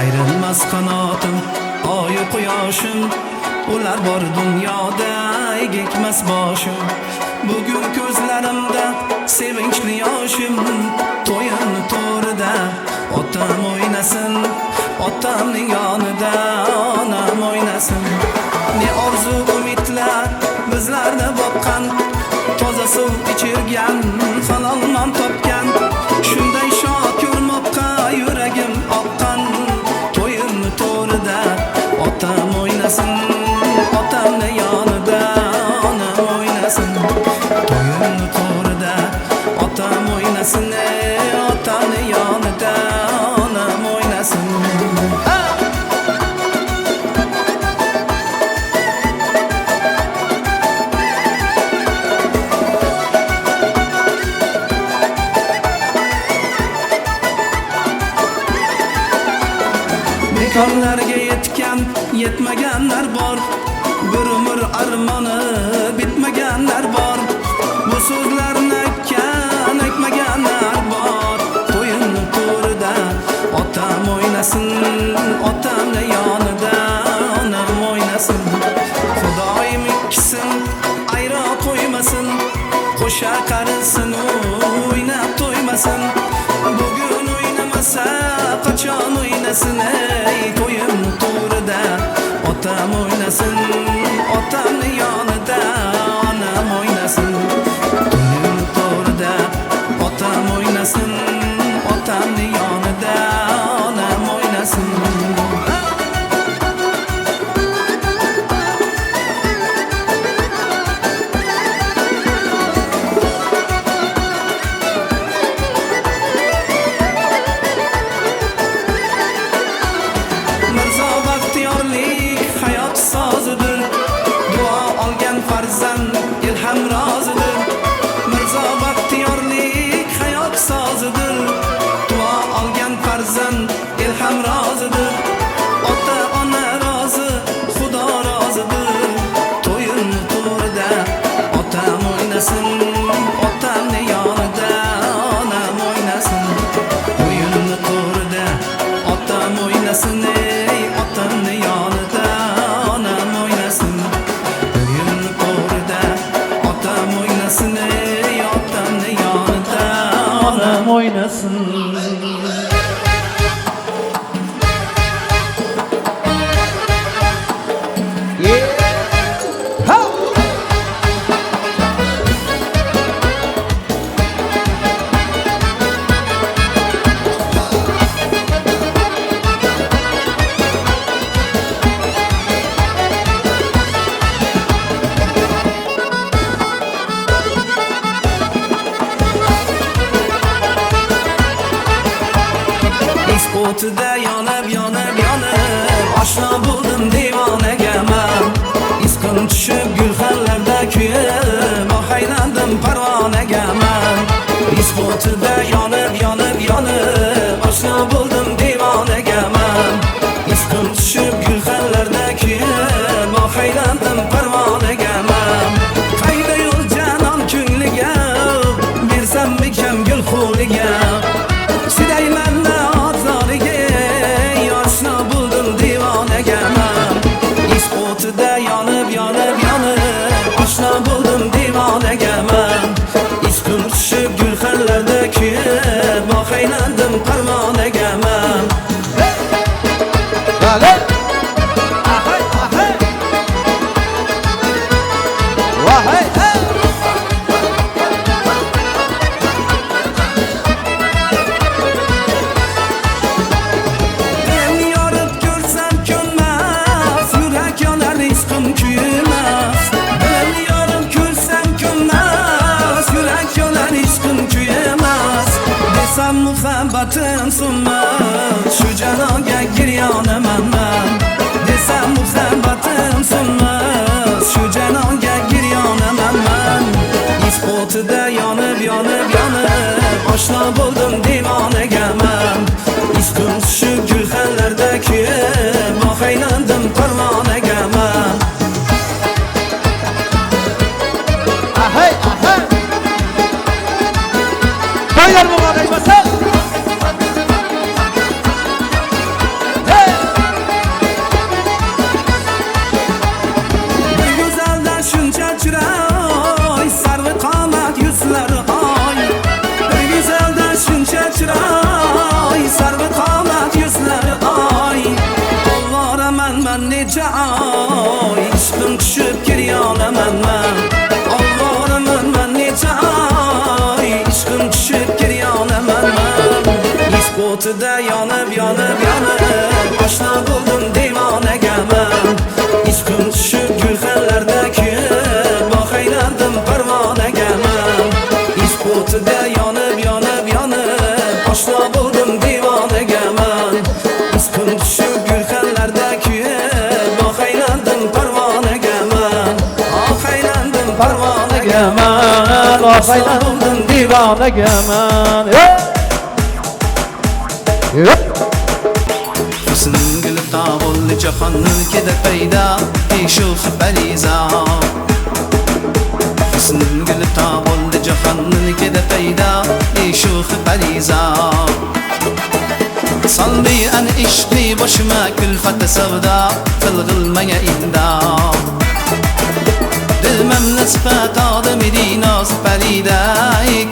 Ayrilmas qanotim, oy quyoshim, ular bor dunyoda egikmas boshim. Bugun ko'zlarimda sevinchli yoshim, to'yim to'rida otam o'ynasin, otamning yonida onam o'ynasin. Ne orzu umidlar bizlarni boqqan, toza suv ichirgan, halol non topgan. Shunday shod ko'rmoqqa yuragim oqqan. To'yim to'rida otam o'ynasin, otamning yonida onam o'ynasin. To'yim to'rida otam o'ynasin, otamning yonida onam o'ynasin. Bekorlarga yetgan, yetmaganlar bor. Bir umr armoni bitmaganlar bor. Bu so'zlarni aytmaganlar bor. To'yim to'rida otam o'ynasin, otamning yonida onam o'ynasin. Xudoyim ikkisin ayro qo'ymasin, qo'sha qarisin, o'ynab to'ymasin. Bugun o'ynamasa qachon o'ynasin, ey to'yim to'rida otam o'ynasin, otamning yonida onam o'ynasin. To'yim to'rida otam o'ynasin, otamning yonida onam o'ynasin. Mirzo baxtiyorlik hayot sozidir. Duo olgan farzand ilham rozidir. jonim o'ynasin. O'tida yonib oshno bo'ldim devonaga men. Isqim tushib gulxanlarda kuyib ohaylandim parvonaga men. O'tida yonib oshno bo'ldim devonaga men. Isqim tushib gulxanlarda kuyib ohaylandim parvonaga men. Qayda yo'l janon ko'ngliga bersam mikam gul qo'liga. Chidayman oshno bo'ldim devonaga men. Isqim tushib gulxanlarda kuyib ohaylandim parvonaga men. Muhabbatim sunmas shu janoga giryonaman men. Desam muhabbatim sunmas shu janoga giryonaman men. O'tida yonib oshno bo'ldim devonaga men. Isqim tushib gulxanlarda kuyib ohaylandim parvonaga men. To'ylar muborak bo'lsin. Isqim tushib giryonaman men. Alloraman men necha oy. Isqim tushib giryonaman men. O'tida yonib oshno bo'ldim devonaga men. Isqim tushib gulxanlarda kuyib ohaylandim parvonaga men. O'tida yonib oshno bo'ldim devonaga men. Isqim tushib gulxanlarda kuyib ohaylandim parvonaga men. Parvonaga men, ohaylandim devonaga men. Husn gul tavul jahonning keda payda ishuf baliza. Husn gul tavul jahonning keda payda ishuf baliza. Salbi an ishqi boshima kulfat savda qilg'ilmaya inda. Dilmam nisbat odim dinos parida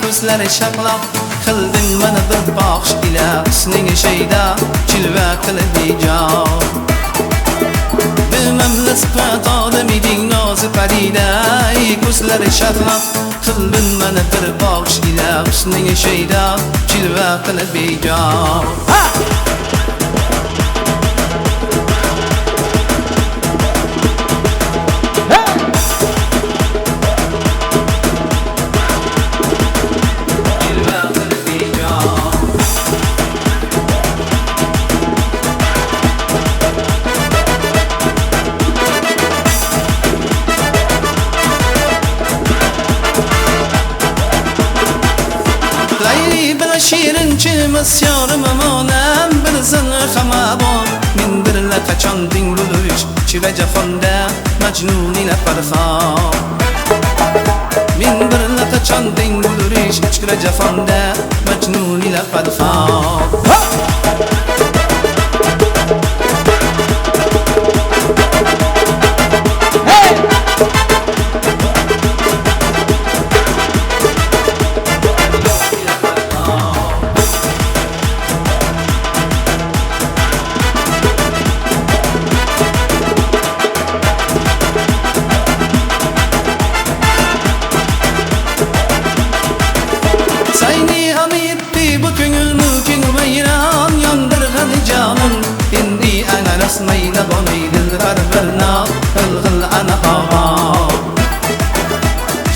ko'zlari shaqlab qilding meni bir baxsh ila husning shayda chilva qilib bejon. Dilmam nisbat odim dinos parida ko'zlari shaqlab qilding meni bir baxsh ila husning shayda chilva qilib bejon. Shirinchimiz yorim amonam bilsin hamabon. Men birla qachon ding bo'lish chira jahonda majnun ila farxon. Men birla qachon ding bo'lish chira jahonda majnun ila farxon. لبانی دلبر برنا غلغل انا آوا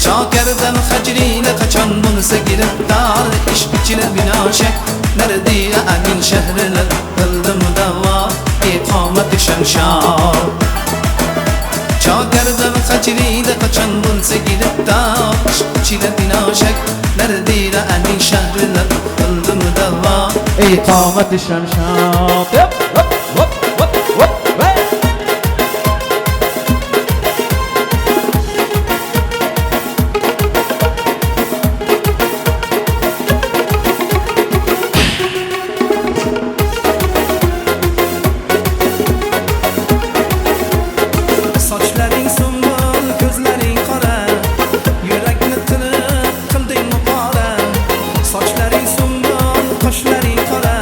شاکردم خجلیل قچان بونسه گرفتار عشق چیل بناشک نردی اگین شهرler قلدم دوا اقامت شمشار شاکردم خجلیل قچان بونسه گرفتار عشق چیل بناشک نردی اگین شهرler قلدم دوا اقامت شمشاد Saçların sumbul, gözlerin qora Yürekni tilib qilding muqora Saçların sumbul, qoshlaring qora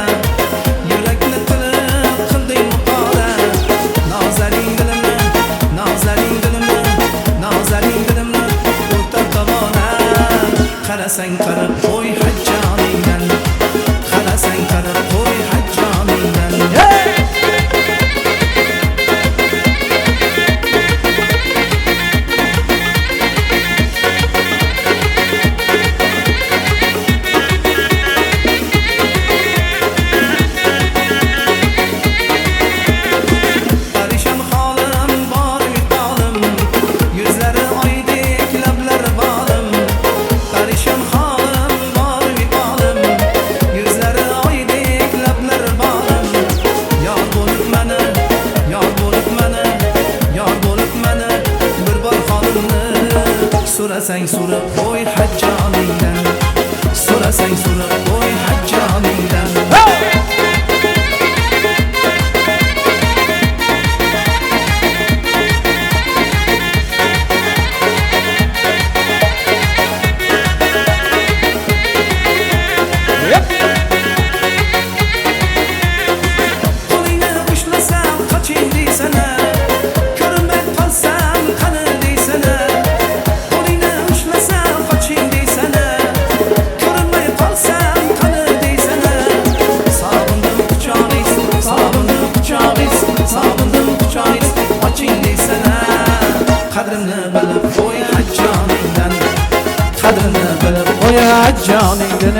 Yürekni tilib qilding muqora Nazaring dilimni, nazaring dilimni Nazaring dilimni o'tar tavona Qarasang qarab qo'y hajjoningdan Qarasang qarab qo'y hajjoningdan Parishon holim bor miqdorim Yuzlari oydek lablari bolim Parishon holim bor miqdorim Yuzlari oydek lablari bolim Yor bo'lib mana, yor bo'lib mana Yor bo'lib mana bir bor holimni So'rasang so'rab qo'y hajjoningdan So'rasang so'rab qo'y hajjoningdan Qo'lingni ushlasam qoching deysana Ko'rinmay qolsam qani deysana Qo'lingni ushlasam qoching deysana Ko'rinmay qolsam qani deysana Sog'indim quchog'ingiz, sog'indim quchog'ingiz, sog'indim quchog'ingiz Qoching deysana Qadrimni bilib qo'y hajjoningdan Qadrimni bilib qo'y hajjoningdan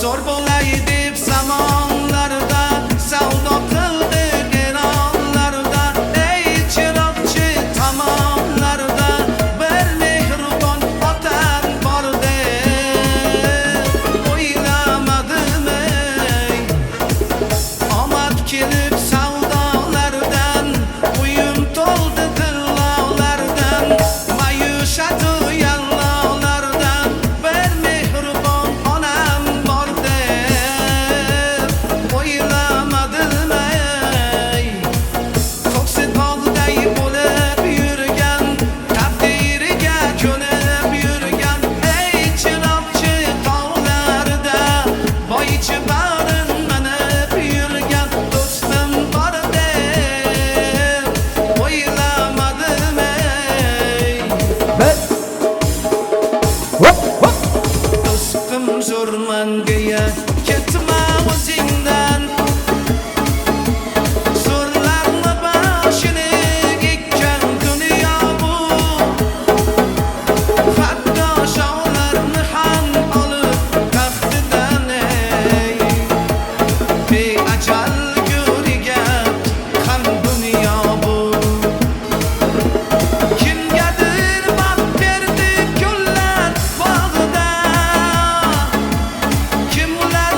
Zor bo'lay deb zamonlarda savdo qildik eronlarda ey chiroqchi tomonlarda bir mehribon otam bor deb o'ylamadim ey omad kelib savdolardan uyim to'ldi dillolardan mayushatu yallolardan bir mehribon onam bor deb o'ylamadim ey ko'ksi tog'day bo'lib yurgan taqdiriga ko'nib yurgan ey chiroqchi tog'larda boyichi barin minib yurgan do'stim bor deb o'ylamadim ey do'stim zo'rmangiya ketma o'zingdan zo'rlarni boshini ekkan dunyo bu hatto shohlarni ham olib taxtidan ey beajal go'riga ham dunyo bu kimgadir baxt berdi gullar bog'ida kimlar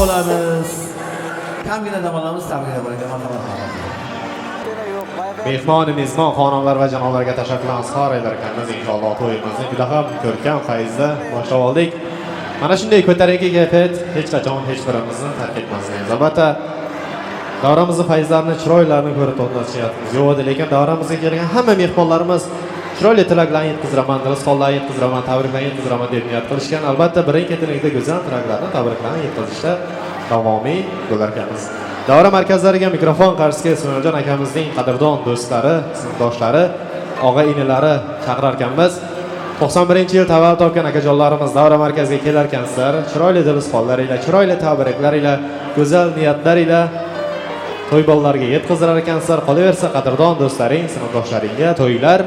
bo'lamiz. Kamgina dam olamiz, tabriklar bo'ling. Marhamat. Mehmon, mezbon xonimlar va janoblarga tashakkurlarimiz xor etar ekanmiz. Inshaalloh to'yimizni juda ham ko'rkam fayzda boshlab oldik. Mana shunday ko'tarinki kayfiyat hech qachon hech birimizni tark etmasligimiz. Albatta, davramizning fayzlarini, chiroylarini ko'rib to'xtashyapmiz. Yo'q edi, lekin davramizga kelgan hamma mehmonlarimiz chiroyli tilaklarni yetkaziraman, rizqonlarni yetkaziraman, tabriklarni yetkaziraman deb niyat qilishgan. Albatta, birin-ketinlikda go'zal tilaklarni, tabriklarni yetkazishda davomiy bo'larkanmiz. Davra markazlariga mikrofon qarshisiga Ismoiljon akamizning qadrdon do'stlari, sinfdoshlari, og'a-inilari chaqirarkanmiz. 91-yil tavallud topgan akajonlarimiz davra markaziga kelar ekansizlar. Chiroyli dilizxonlar ila, chiroyli tabriklar ila, go'zal niyatlar ila to'y bolalarga yetkazirar ekansizlar. Qolaversa qadrdon do'stlaring, sinfdoshlaringga to'ylar,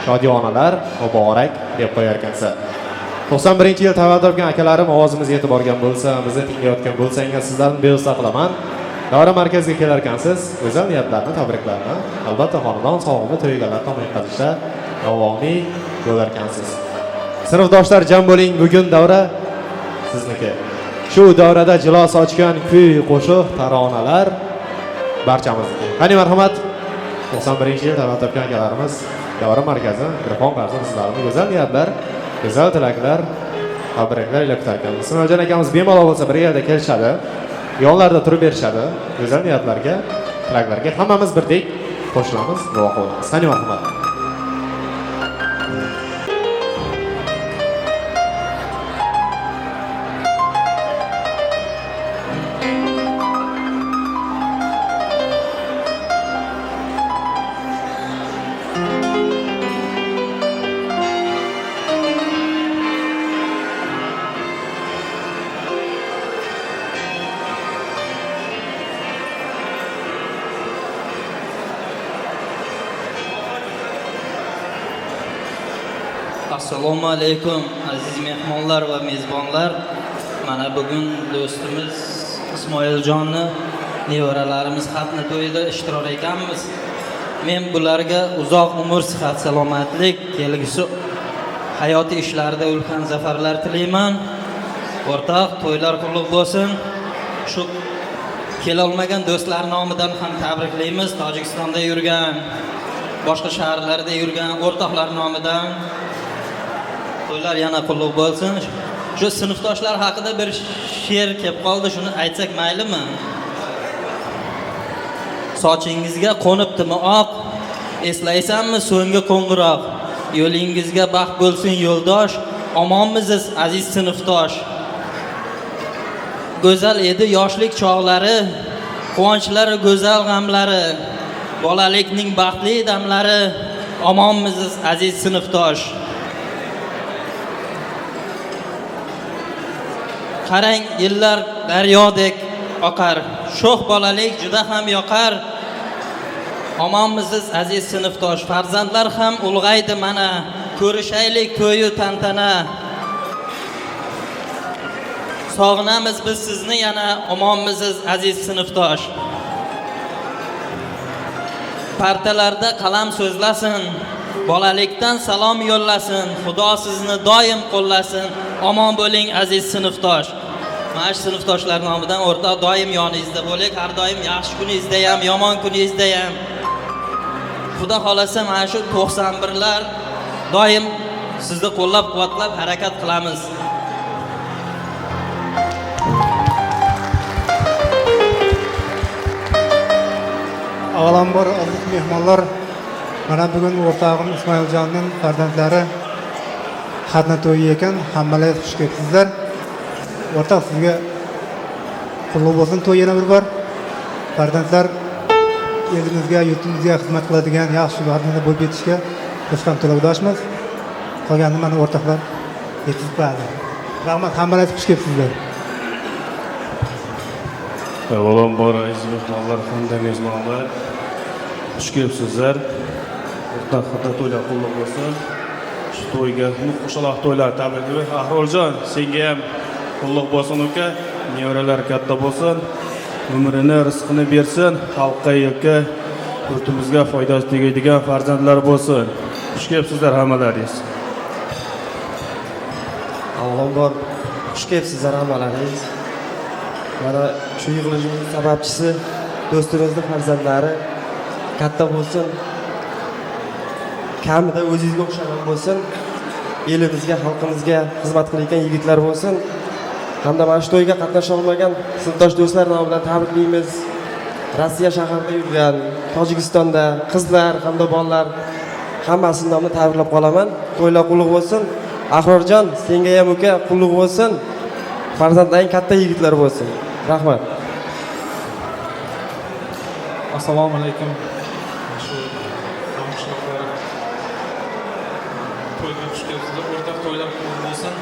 shodiyonalar muborak deb qo'yar ekansizlar. 91-yil tavallud topgan akalarim ovozimiz yetib borgan bo'lsa, bizni tinglayotgan bo'lsangiz sizlarni beuzta qilaman. Davra markaziga kelar ekansiz, go'zal niyatlarni, tabriklarni albatta xonadon sog'lig'i to'ygalar tomon yetkazishda davomiy bo'lar ekansiz. Sinfdoshlar jam bo'ling, bugun davra sizniki. Shu davrada jilo sochgan kuy, qo'shiq, taronalar barchamizniki. Qani marhamat, 91-yil tavallud topgan akalarimiz davra markazi mikrofon qarshisida sizlarni go'zal niyatlar, go'zal tilaklar, tabriklar ila kutar ekanmiz. Ismoiljon akamiz bemalol bo'lsa bir yerda kelishadi. Yonlarda turib berishadi. Go'zal niyatlarga, tilaklarga hammamiz birdek qo'shilamiz, duo qilamiz. Qani marhamat. Assalomu alaykum aziz mehmonlar va mezbonlar. Mana bugun do'stimiz Ismoiljonning nevaralarimiz xatni to'yida ishtirok etamiz. Men bularga uzoq umr, sihat, salomatlik, kelgusi hayotiy ishlarida ulkan zafarlar tilayman. O'rtoq, to'ylar qutlug' bo'lsin. Shu kela olmagan do'stlar nomidan ham tabriklaymiz. Tojikistonda yurgan, boshqa shaharlarda yurgan o'rtoqlar nomidan to'ylar yana qutlug' bo'lsin. Shu sinfdoshlar haqida bir she'r kelib qoldi, shuni aytsak maylimi? Sochingizga qo'nibdimi oq, eslaysanmi so'nggi qo'ng'iroq? Yo'lingizga baxt bo'lsin yo'ldosh, omonmisiz aziz sinfdosh? Go'zal edi yoshlik chog'lari, quvonchlari, go'zal g'amlari, bolalikning baxtli damlari, omonmisiz aziz sinfdosh? Qarang, yillar daryodek oqar, sho'x bolalik juda ham yoqar. Omonmisiz aziz sinfdosh? Farzandlar ham ulg'aydi mana, ko'rishaylik to'yu tantana. Sog'inamiz biz sizni yana, omonmisiz aziz sinfdosh? Partalarda qalam so'zlasin, bolalikdan salom yo'llasin, Xudo sizni doim qo'llasin. Omon bo'ling aziz sinfdosh. Mana shu sinfdoshlar nomidan o'rtoq doim yoningizda bo'ling, har doim yaxshi kuningizda ham, yomon kuningizda ham. Xudo xolasa mana shu 91lar doim sizni qo'llab-quvvatlab harakat qilamiz. Avvalambor aziz mehmonlar, mana bugun o'rtog'im Ismoiljonning farzandlari xatna to'yi ekan, hammalaringiz xush kelibsizlar. O'rtoq, sizga qutlug' bo'lsin to'y yana bir bor. Farzandlar elimizga, yurtimizga xizmat qiladigan yaxshi farzandlar bo'lib yetishga biz ham tilakdoshmiz. Qolganini mana o'rtoqlar yetkazib qo'yadi. Rahmat, hammalaringiz xush kelibsizlar. Avvalambor aziz mehmonlar, hamda mezbonlar, xush kelibsizlar. O'rtoq, xatna to'ylar qutlug' bo'lsin. Shu to'yga qo'shaloq to'ylar tabriklayman. Ahroljon, senga ham qutlug' bo'lsin uka. Nevaralar katta bo'lsin. Umrini, rizqini bersin. Xalqqa, yurtga, yurtimizga foydasi tegadigan farzandlar bo'lsin. Xush kelibsizlar hammalaringiz. Avvalambor xush kelibsizlar hammalaringiz. Mana shu yig'ilishimiz sababchisi do'stimizning farzandlari katta bo'lsin, kamida o'zingizga o'xshagan bo'lsin, elimizga, xalqimizga xizmat qilayotgan yigitlar bo'lsin. Hamda mana shu to'yga qatnasha olmagan sinfdosh do'stlar nomidan tabriklaymiz. Rossiya shaharida yurgan, Tojikistonda qizlar hamda bolalar hammasi nomidan tabriklab qolaman. To'ylar qutlug' bo'lsin. Ahrorjon, senga ham uka qutlug' bo'lsin. Farzandlaring katta yigitlar bo'lsin. Rahmat. Assalomu alaykum. Shu qishloqlar to'yga xush kelibsizlar. O'rtoq to'ylar qutlug' bo'lsin.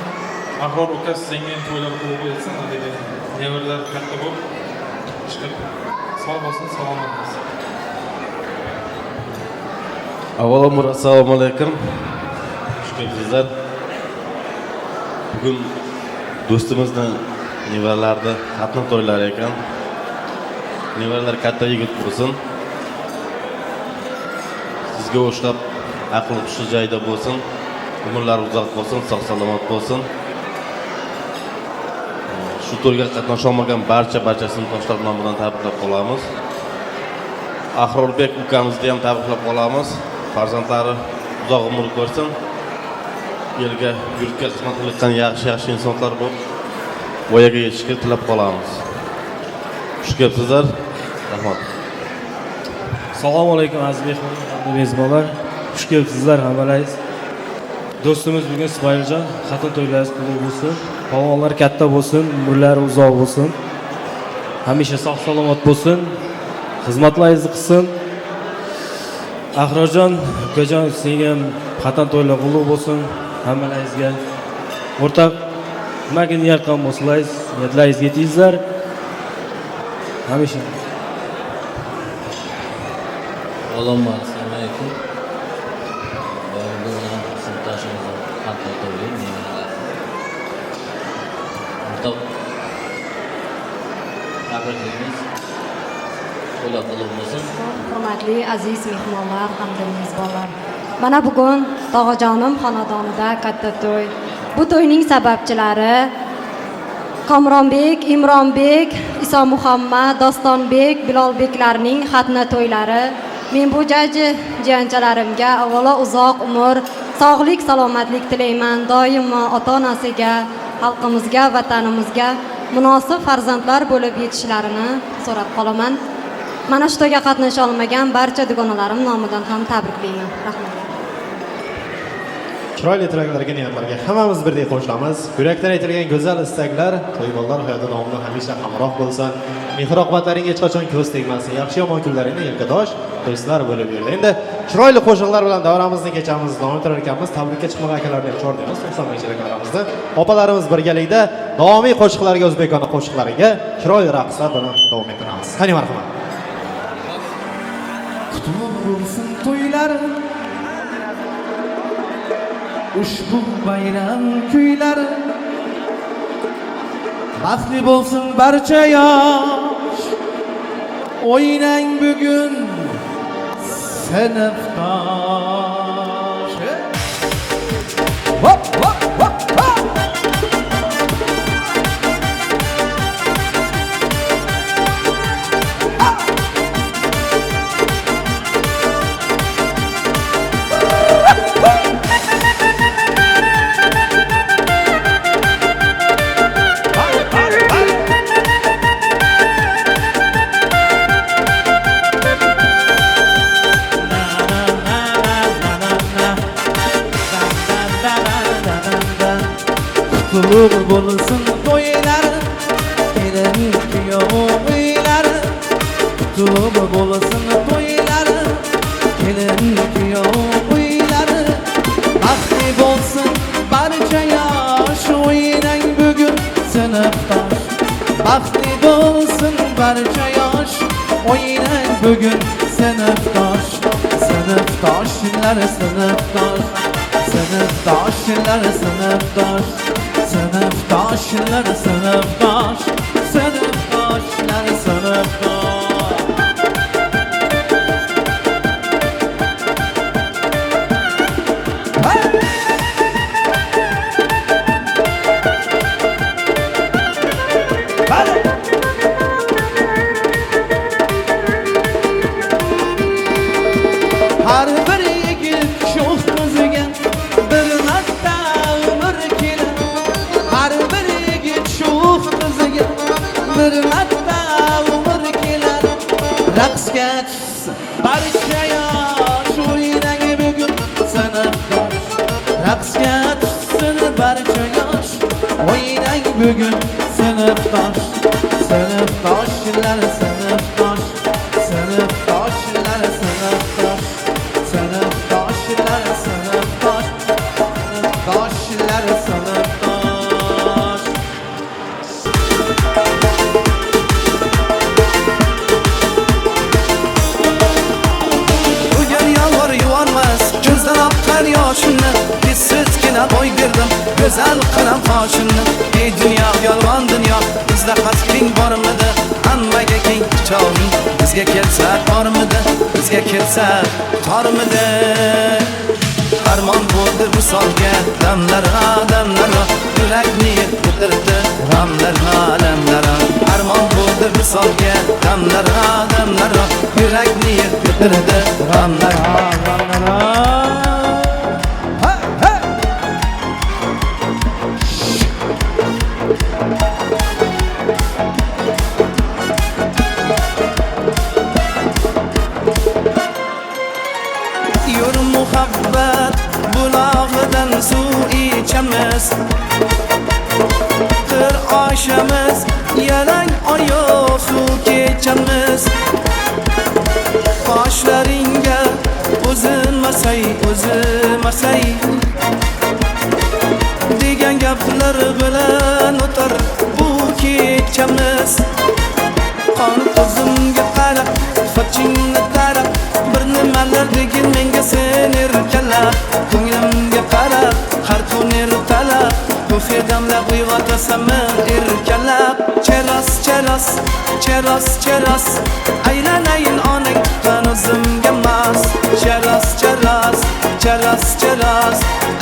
Ahror uka senga ham to'ylar qutlug' bo'lsin. Degan nevarlar katta bo'lib chiqib sog' bo'lsin, salomat bo'lsin. Avvalambor assalomu alaykum. Xush kelibsizlar. Bugun do'stimizning nevarlarida xatna to'ylari ekan. Nevarlar katta yigit bo'lsin. Sizga o'xshab aql hushi joyida bo'lsin. Umrlar uzoq bo'lsin, sog' salomat bo'lsin. Shu to'yga qatnasha olmagan barcha sinfdoshlar nomidan tabriklab qolamiz. Ahrorbek ukamizni ham tabriklab qolamiz. Farzandlari uzoq umr ko'rsin. Elga, yurtga xizmat qilayotgan yaxshi insonlar bo'lib, voyaga yetishga tilab qolamiz. Xush kelibsizlar. Rahmat. Assalomu alaykum aziz mehmonlar hamda mezbonlar. Xush kelibsizlar hammalaringiz. Do'stimiz bugun Ismoiljon xatna to'ylaringiz qutlug' bo'lsin. Palvonlar katta bo'lsin, umrlari uzoq bo'lsin. Hamisha sog' salomat bo'lsin. Xizmatlaringizni qilsin. Ahrorjon, ukajon, senga ham xatna to'ylar qutlug' bo'lsin. Hammalaringizga o'rtoq nimaga niyat qilgan bo'lsangiz, niyatlaringizga yetingizlar. Hamisha. Assalomu alaykum. Bugun sinfdoshimiz xatna to'yi o'rtoq tabriklaymiz. To'ylar qutlug' bo'lsin. Hurmatli aziz mehmonlar hamda mezbonlar. Mana bugun Tog'ajonim xonadonida katta to'y. Bu to'yning sababchilari Komronbek, Imronbek, Iso Muhammad, Dostonbek, Bilolbeklarning xatna to'ylari. Men bu jiyanchalarimga avvalo uzoq umr, sog'lik, salomatlik tilayman. Doimo ota-onasiga, xalqimizga, vatanimizga munosib farzandlar bo'lib yetishlarini so'rab qolaman. Mana shu to'yga qatnasha olmagan barcha dugonalarim nomidan ham tabriklayman. Rahmat. Chiroyli tilaklarga, niyatlarga hammamiz birdek qo'shilamiz. Yurakdan aytilgan go'zal istaklar to'ybollar hayotda davomli hamisha hamroh bo'lsin. Mehr-oqibatlaringga hech qachon ko'z tegmasin. Yaxshi yomon kunlaringda yelkadosh do'stlar bo'lib yurdi. Endi chiroyli qo'shiqlar bilan davramizni kechamiz, davom ettirar ekanmiz. Tabrikka chiqmagan akalarni ham chordaymiz. 95-yillarimizni. Opalarimiz birgalikda davomiy qo'shiqlarga, o'zbekona qo'shiqlariga chiroyli raqslar bilan davom ettiramiz. Qani marhamat. Qutlug' bo'lsin to'ylar, ushbu bayram kuylari, baxtli bo'lsin barcha yosh. O'ynang bugun sinfdosh. Hop hop hop hop. Qutlug' bo'lsin to'ylar, kelin kuyov uylar. Qutlug' bo'lsin to'ylar, kelin kuyov uylar. Baxtli bo'lsin barcha yosh, o'ynang bugun sinfdosh. Baxtli bo'lsin barcha yosh, o'ynang bugun sinfdosh. Sinfdoshlar sinfdosh, sinfdoshlar sinfdosh. Sinfdoshlar sinfdosh, sinfdoshlar sinfdosh. Hey! bugun sinfdosh sinfdoshlar sinfdosh sinfdoshlar sinfdosh sinfdoshlar sinfdosh sinfdoshlar sinfdosh Bugun yomg'ir yuvormas ko'zdan oqqan yoshimni tezkina bo'y berdim go'zal qilib qoshimni ey dunyo yolg'on dunyo bizda qasding bormidi hammaga keng quchog'ing bizga kelsa tormidi bizga kelsa tormidi armon bo'ldi visolga damlarga yurakni bitirdi g'amlarga armon bo'ldi visolga damlarga yurakni bitirdi g'amlarga Yur muhabbat bulog'idan suv ichamiz Qir oshamiz yalang oyoq suv kechamiz Qoshlaringga o'zimasay degan gaplar bilan o'tar bu kechamiz Qon ko'zimga qarab sochingni tarab bir nimalar degin menga sen erkalab ko'nglimga qarab har kun ertalab ko'fe damlab uyg'otasanmi erkalab cheros aylanayin onang tuqqan o'zimga mas cheros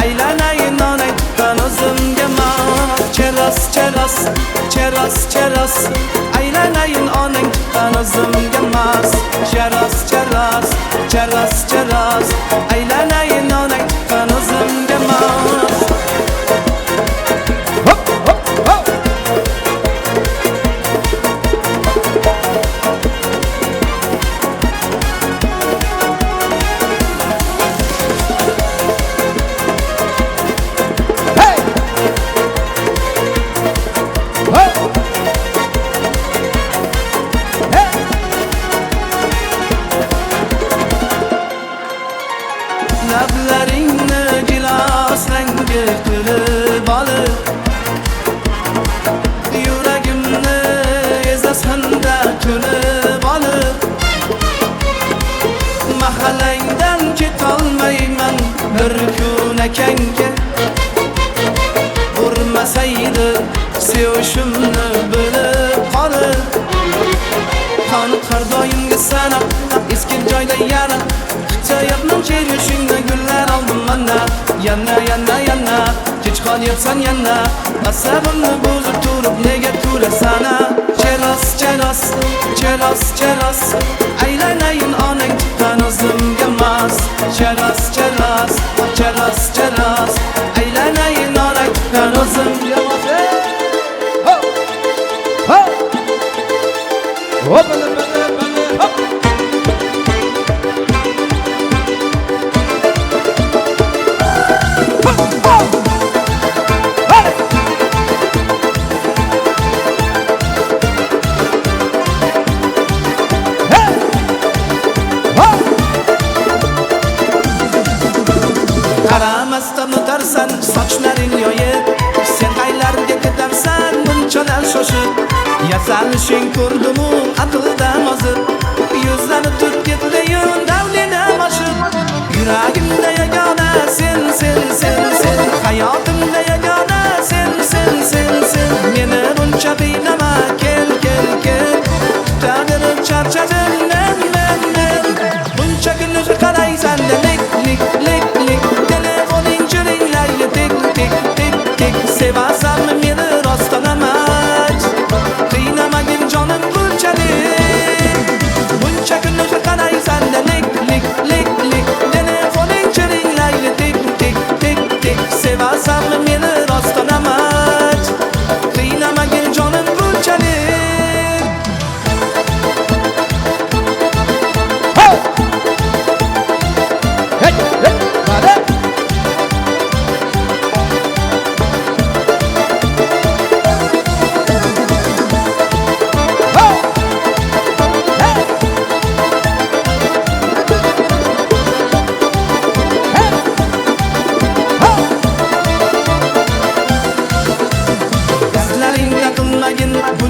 aylanayin onang tuqqan o'zimga mas cheros aylanayin onang tuqqan o'zimga mas cheros aylanayin onang tuqqan o'zimga mas lablaringni gilos rangi qilib olib yuragimni ezasanda ko'rib olib mahallangdan ketolmayman bir kun akangga urmasaydi sevishimni bilib qolib qoni har doimgi sana eski joyda yana Sayapman cher yushingda gullar oldim mana yana kech qolyapsan yana asabimni buzib turib nega kulasan cheros aylanayin onang tuqqan o'zimga mas cheros aylanayin onang tuqqan o'zimga mas Qaramasdan o'tarsan sochlaring yoyib sen qaylarga ketarsan bunchalar shoshib yasalishing ko'rdimu aqldan ozib yuzlari turib ketdi-yu davlidan oshib yuragimda yagona sen hayotimda yagona sen meni buncha qiynama kel tag'irib charchadim men buncha kunlar qaraysan lik telefoning chiringlaydi tik sevasanmi meni rostdan emas qiynamagin jonim buncha kunlar qaraysan lik telefoning chiringlaydi tik sevasanmi meni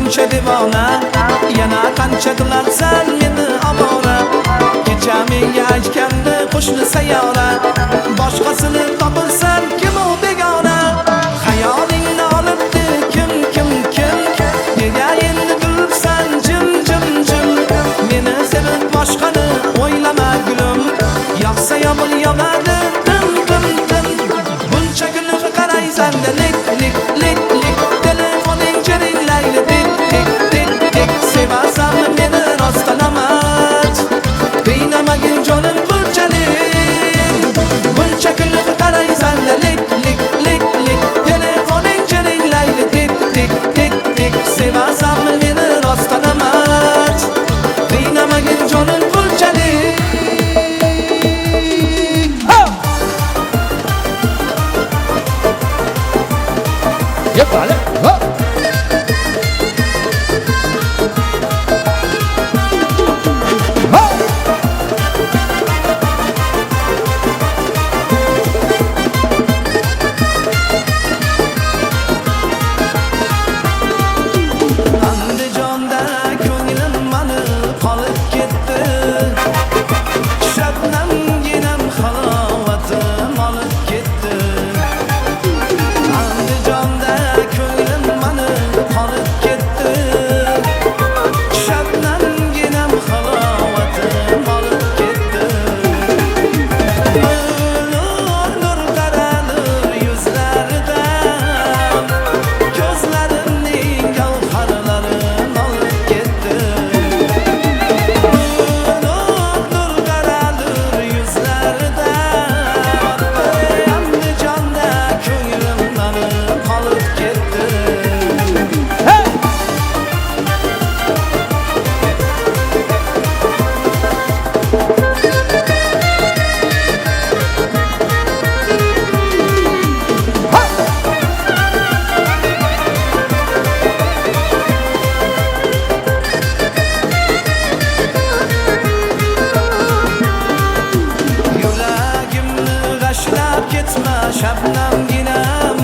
qancha devona, yana qancha qilarsan meni ovora. Kecha menga aytganda qo'shni sayyora, boshqasini topilsan kim u begona. Xayolingni olibdi kim. Nega endi turibsan jim. Meni sevib boshqani o'ylama gulim, yoqsa yomon yonadi tim. Buncha kunlik qaraysan-da lik. Telefoning jiringlaydi tik. Sevasanmi meni rostdan amat, qiynamagin jonim bunchalik. Buncha kunlik qaraysan-da lik. Telefoning jiringlaydi tik. Sevasanmi meni rostdan amat, qiynamagin jonim bunchalik. Vale. Andijonda ko'nglim mani qolib ketdi, shabnamginam halovatim olib ketdi. Andijonda ko'nglim mani qolib ketdi, shabnamginam halovatim olib ketdi. Nur taralur yuzlaridan, ko'zlarimning gavharlarim olib ketdi. Nur taralur yuzlaridan, Andijonda ko'nglim mani qolib ketdi. Yuragimni g'ashlab ketma shabnamginam,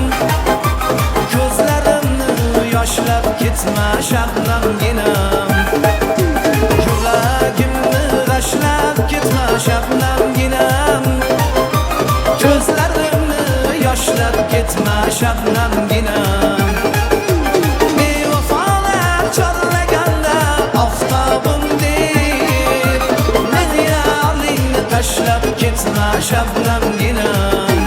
ko'zlarimni yoshlab ketma shabnamginam. Yuragimni g'ashlab ketma shabnamginam, ko'zlarimni yoshlab ketma shabnamginam. Bevafolar chorlaganda oftobim deb, meni yolingni tashlab ketma shabnamginam.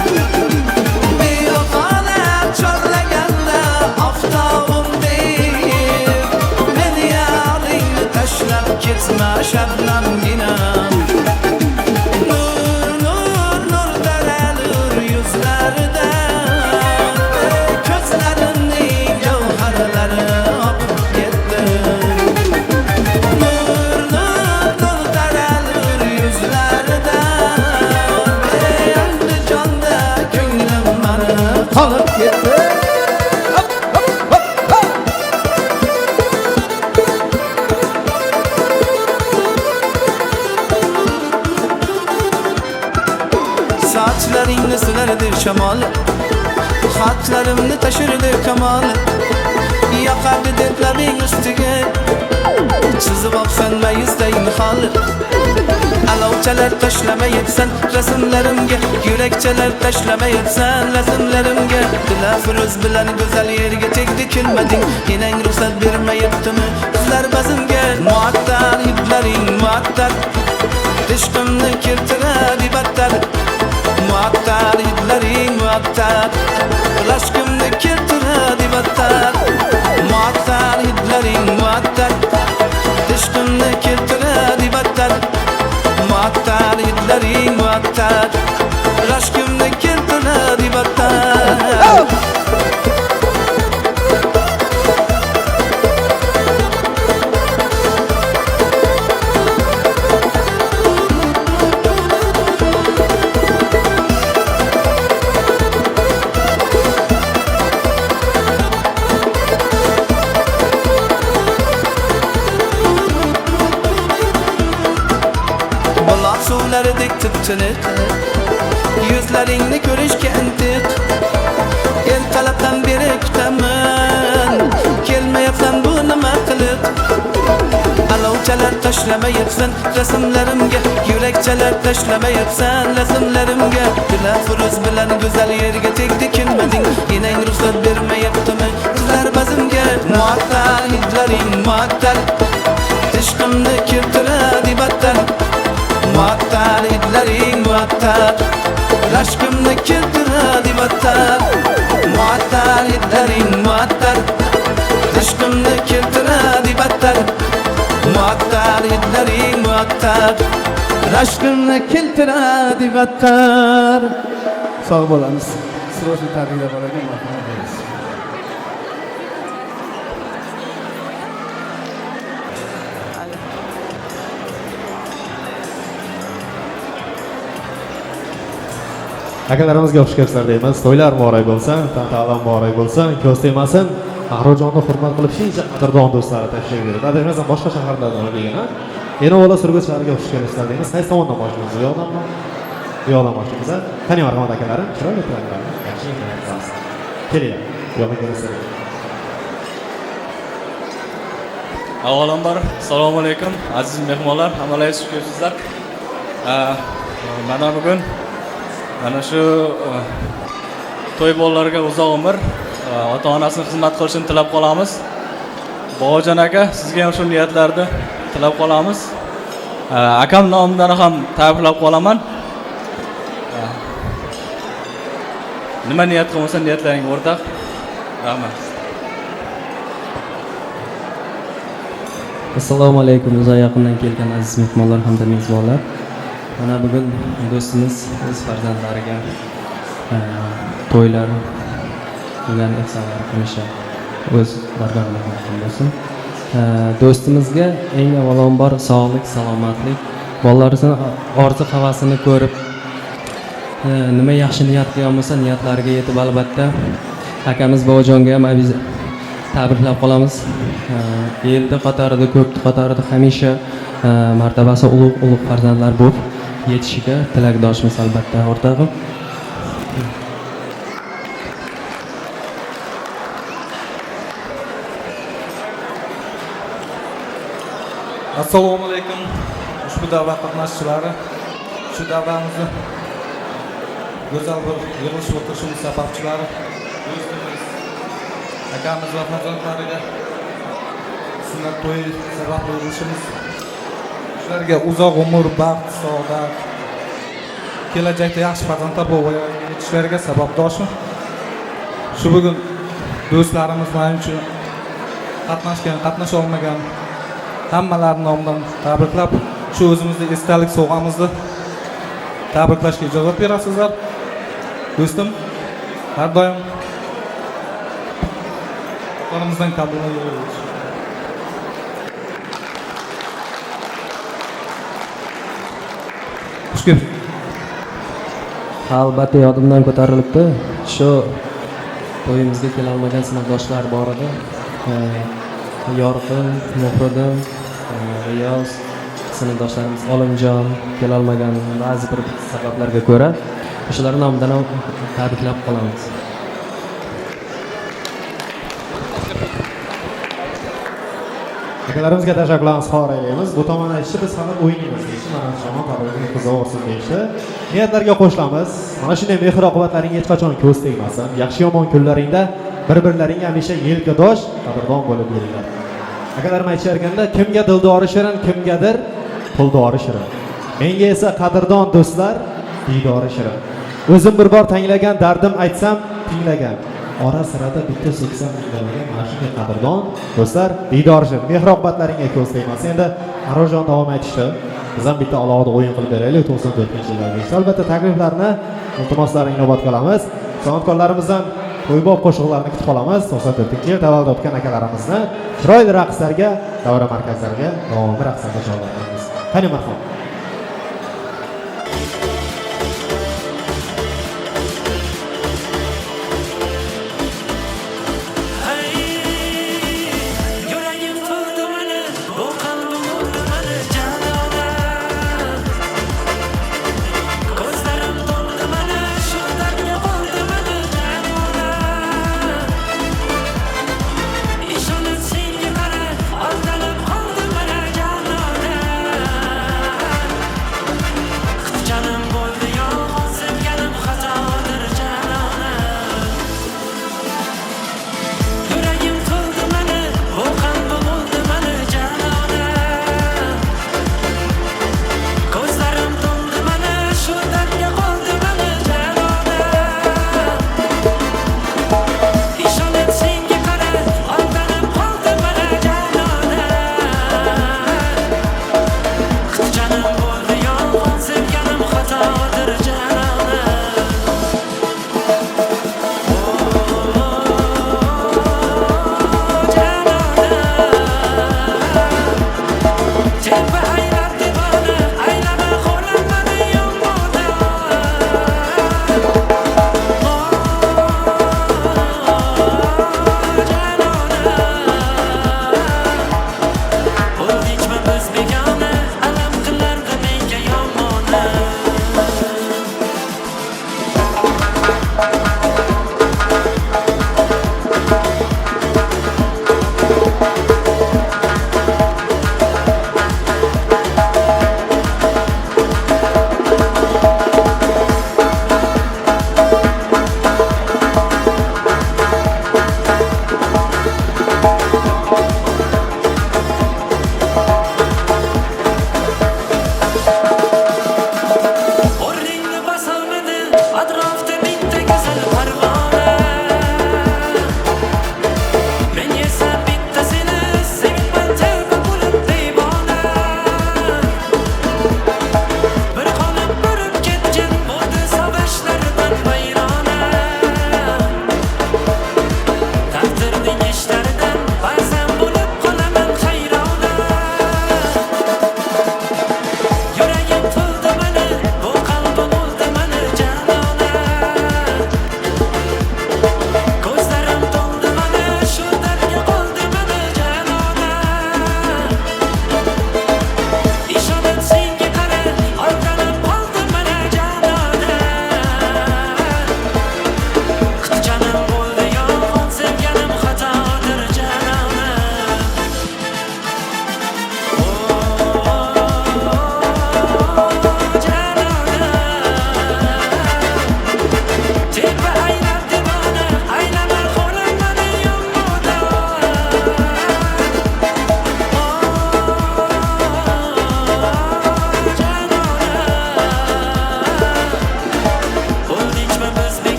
Bevafolar chorlaganda oftobim deb, meni yolingni tashlab ketma shabnamginam. Nur taralur yuzlaridan, ko'zlarimning gavharlari oqib ketdi. Nur taralur yuzlaridan, Andijonda ko'nglim mani qolib ketdi. Sochlaringni silardi shamol, xatlarimni tashirdi kamol. Yoqardi deb labing ustiga, chizib olsan mayizday nihol. Alovchalar tashlamayapsan rasmlarimga, yurakchalar tashlamayapsan rasmlarimga. Dilafruz bilan go'zal yerga tegdi kelmading, enang ruxsat bermayaptimi qizlar bazimga. Muattar hidlaring muattar, ishqimni keltiradi battar. Muattar hidlaring muattar, aşkımni keltiradi battar. Muattar hidlaring muattar, ishqimni keltiradi battar. Muattar hidlaring muattar, aşkımni keltiradi battar. Suvlaridek tip-tiniq, yuzlaringni ko'rishga intiq. El talabdan beri kutaman, kelmayapsan bu nima yo'lakchalar tashlamayapsan rasmlarimga yo'lakchalar tashlamayapsan rasmlarimga dilafruz bilan go'zal yerga tegdi kelmading enang ruxsat bermayaptimi qizlar bazmga muattal hidlaring muattal ishqimni keltiradi battar muattal hidlaring muattal rashqimni keltiradi battar muattal hidlaring muattal ishqimni keltiradi battar muattal hidlaring muattal rashqimni keltiradi battar. Sog' bo'lamiz. Sirosini tabriklab olarkan marhamat deymiz. Akalarimizga xush kelibsizlar deymiz. To'ylar muborak bo'lsin, tantanalar muborak bo'lsin, ko'z tegmasin. Ahrojonni hurmat qilib shuncha qadrdon do'stlari tashrif buyurdi. Adashmasam boshqa shaharlardan kelgan. Yana o'la Surgut shahriga xush kelibsizlar deymiz. Qaysi tomondan boshlaymiz? Bu yoqdanmi? Bu yoqdan boshlaymiz. Qani marhamat akalarim, chiroyli turadilar. Yaxshi ekan. Keling. Bu yoqqa kelinglar. Avvalambor assalomu alaykum aziz mehmonlar, hammalarga xush kelibsizlar. Mana bugun mana shu to'y bolalarga uzoq umr, ota-onasini xizmat qilishini tilab qolamiz. Bobojon aka, sizga ham shu niyatlarni tilab qolamiz. Akam nomidan ham tabriklab qolaman. Nima niyat qilmasa niyatlaring o'rtaq. Rahmat. Assalomu alaykum uzoq yaqindan kelgan aziz mehmonlar hamda mezbonlar. Mana bugun do'stimiz o'z farzandlariga to'ylar qilgan ehsonlar qilishi o'z bardoqligiga bo'lsin. Do'stimizga eng avvalambor sog'lik, salomatlik, bolalarini orzu havasini ko'rib nima yaxshi niyat qilgan bo'lsa niyatlariga yetib albatta akamiz Bobojonga ham tabriklab qolamiz. Elda qatorida, ko'pni qatorida hamisha martabasi ulug' farzandlar bo'lib yetishiga tilakdoshmiz albatta o'rtog'im. Assalomu alaykum. Ushbu davra qatnashchilari, shu davramizni go'zal bir yig'ilish o'tirishimiz sababchilari, do'stimiz, akamiz va farzandlariga sunnat to'yi sababli bo'lishimiz, shularga uzoq umr, baxt, saodat, kelajakda yaxshi farzandlar bo'lib yetishlariga sababdoshim. Shu bugun do'stlarimiz men uchun qatnasha olmagan hammalari nomidan tabriklab, shu o'zimizning esdalik sovg'amizni tabriklashga ijozat berasizlar. Do'stim, har doim qo'limizdan qabullayveramiz. Albatta yodimdan ko'tarilibdi. Shu to'yimizga kela olmagan sinfdoshlar bor edi. Yorqin, Muhriddin, Riyoz sinfdoshlarimiz Olimjon kela olmagan ba'zi bir sabablarga ko'ra o'shalar nomidan ham tabriklab qolamiz. Akalarimizga tashakkurlarni izhor aylaymiz. Bu tomon aytishdi, biz faqat o'ynaymiz deyishdi. Mana Shomon tabriklab qizaversin deyishdi. Niyatlarga qo'shilamiz. Mana shunday mehr oqibatlaring hech qachon ko'z tegmasin. Yaxshi yomon kunlaringda bir-birlaringga hamisha yelkadosh, qadrdon bo'lib yuringlar. Akalarim aytisharganda, kimga dildori shirin, kimgadir puldori shirin. Menga esa qadrdon do'stlar, diydori shirin. O'zim bir bor tanglagan dardim aytsam, tinglagan. Ora sirada bitta so'ksam tinglagan mana shunday qadrdon do'stlar, diydori shirin. Mehr oqibatlaringga ko'z tegmasin. Endi Arojon davom etishdi. Biz ham bitta alohida o'yin qilib beraylik 94-yillarga. Albatta takliflarni, iltimoslarini inobatga olamiz. San'atkorlarimizdan to'ybob qo'shiqlarni kutib qolamiz. 94-yil tavallud o'tgan akalarimizni chiroyli raqslarga, davra markazlariga davomli raqslarga chorlaymiz. Qani marhamat. Ishonib senga qara, aldanib qoldim mana janob.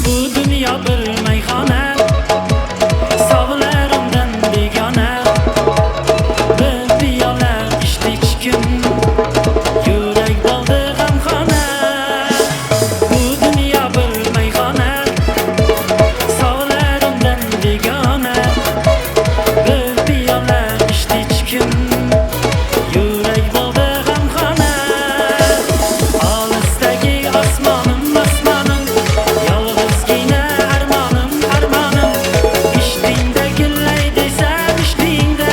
Bu dünya bir meyhane, sağlarımdan begane. Bir piyale içti içkim, yürek doldu gamxana. Bu dünya bir meyhane, sağlarımdan begane. Bir piyale içti içkim, yürek doldu gamxana. Alisdagi osmonim osmonim, yolg'izgina armonim armonim. Ishtingda gullay desam ishtingda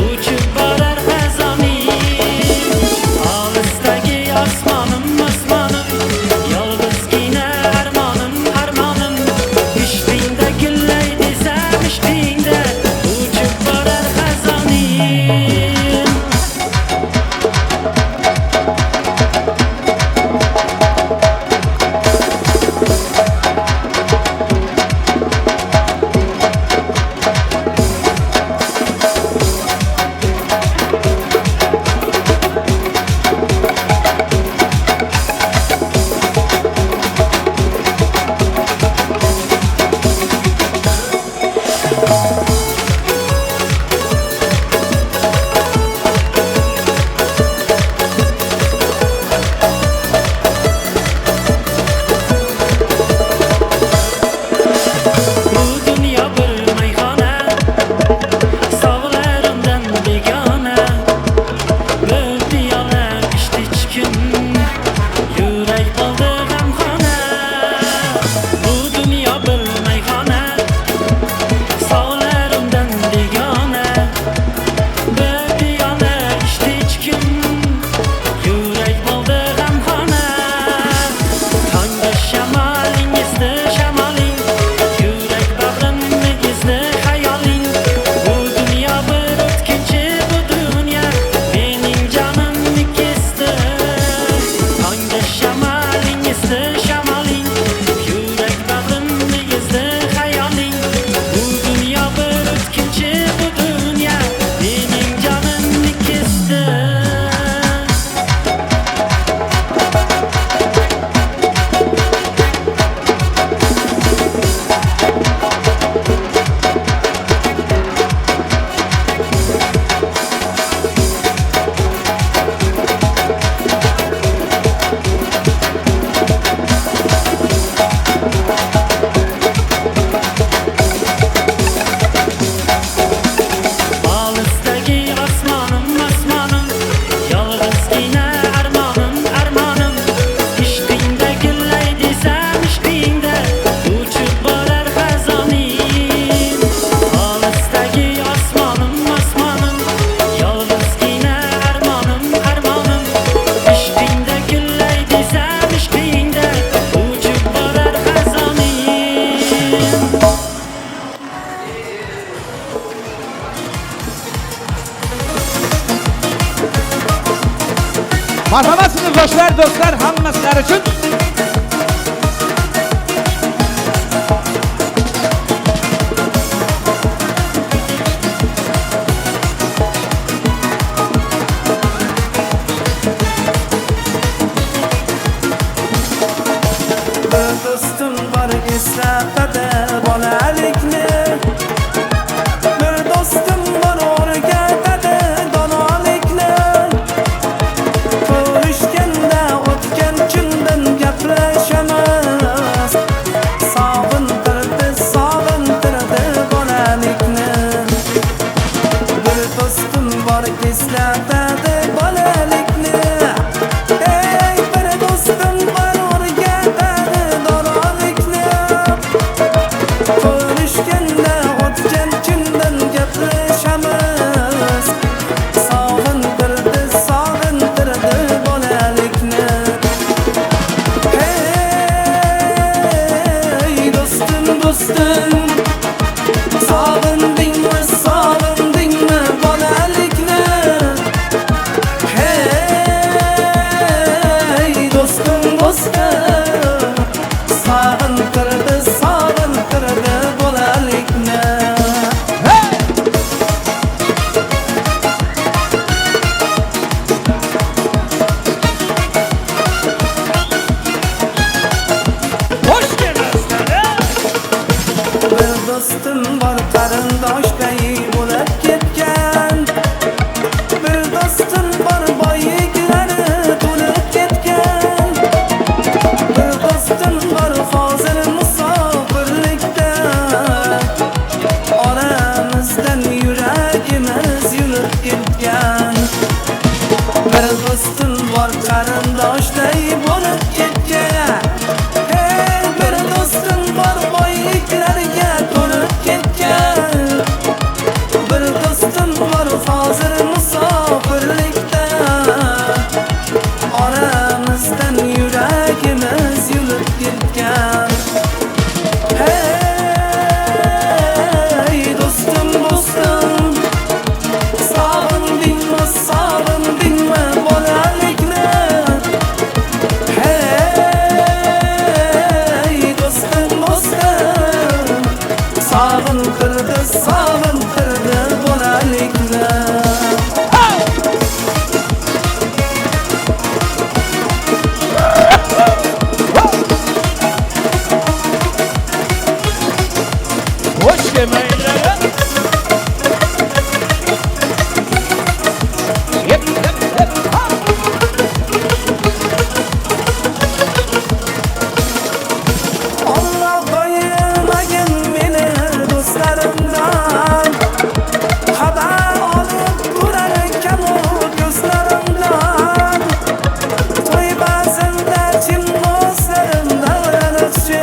uchib borar fazoning. Alisdagi osmonim osmonim, yolg'izgina armonim armonim. Ishtingda gullay desam ishtingda uchib borar fazoning. Bu dünya bir meyhane, sağlarımdan begane. Bir piyale içti içkim, yürek doldu gamxana. Bu dünya bir meyhane, sağlarımdan begane. Bir piyale içti içkim, yürek doldu gamxana. Tongda shamaling esdi shamaling, yürek bag'rimni ezdi hayoling. Bu dünya bir o'tkinchi, bu dünya mening jonimni kesdi. Tongda shamaling esdi shamaling, yürek bag'rimni ezdi hayoling. Bu dünya bir o'tkinchi, bu dünya mening jonimni kesdi. Alisdagi osmonim osmonim, yolg'izgina armonim armonim. Ishtingda gullay desam ishtingda uchib borar fazoning. Alisdagi osmonim osmonim, yolg'izgina armonim armonim. Ishtingda gullay desam ishtingda uchib borar fazoning. Marhamat sinfdoshlar, do'stlar, hamma sizlar uchun. Bir do'stim bor eslatadi bolalikni. Bir do'stim bor o'rgatadi donolikni. Ko'rishganda o'tgan kundan gaplashamiz. Sog'intirdi bolalikni. Bir do'stim bor eslatadi bolalikni. Ey bir do'stim bor o'rgatadi donolikni. Ko'rishganda o'tgan kundan gaplashamiz. Sog'intirdi bolalikni. Hey do'stim do'stim, sog'indingmi bolalikni? Hey do'stim do'stim, sog'intirdi bolalikni. Hoş geldiniz. do'stim bor qarindoshday bo'lib ketgan. Bir do'stim bor boyiklari to'lib ketgan. Bir do'stim bor hozir musofirlikda. Oramizdan yuragimiz yulib ketgan. Bir do'stim bor qarindoshday bo'lib ketgan. Hey, bir do'stim bor boyliklarga to'lib ketgan. Bir do'stim bor hozir musofirlikda. Oramizdan yuragimiz yulib ketgan. Hey, do'stim, do'stim, sog'indingmi, sog'indingmi bolalikni? Hey, do'stim, do'stim, sog'intirdi bolalikni. Hoş yemeğler. Allah koymagan meni do'stlarimdan, xabar olib turar ekan u ko'zlarimdan. To'y ba'zida chin do'stlarimdan o'ralishchi.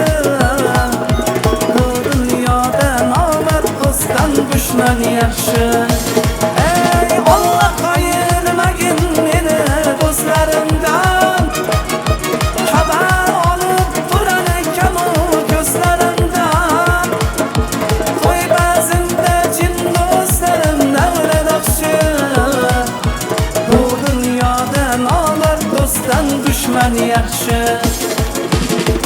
Bu dunyoda nomard do'stdan dushman yaxshi. Ey Allah koymagan meni do'stlarimdan, xabar olib turar ekan u ko'zlarimdan. To'y ba'zida chin do'stlarimdan o'ralishchi. Bu dunyoda nomard do'stdan dushman yaxshi.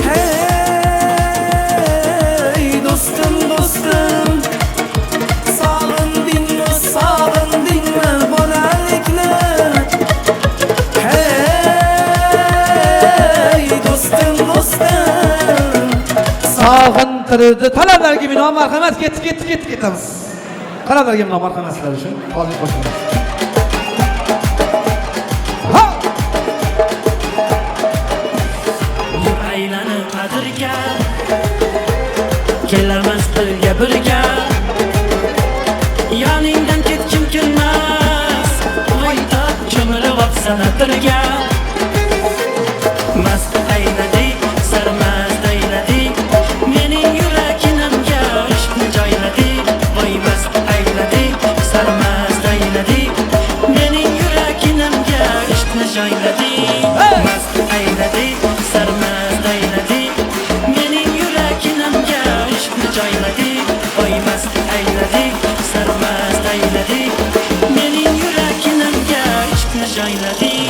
Hey, do'stim, do'stim, sog'indingmi, sog'indingmi bolalikni? Hey, do'stim, do'stim, sog'intirdi. Talablarga bino marhamat, ketamiz. Talablarga bino marhamat sizlar uchun. Hozir qo'shamiz. aylanib adirga kelamiz birga birga. Yoningdan ketkim kelmas, voyda cho'milib opsan atirga. Mast ayladik, sarmast ayladik, mening yuraginimga ishqni joyladik. Voy mast ayladik, sarmast ayladik, mening yuraginimga ishqni joyladik. Mast ayladik, sarmast ayladik, mening yuraginimga ishqni joyladik. Voy mast ayladik, sarmast ayladik, mening yuraginimga ishqni joyladik.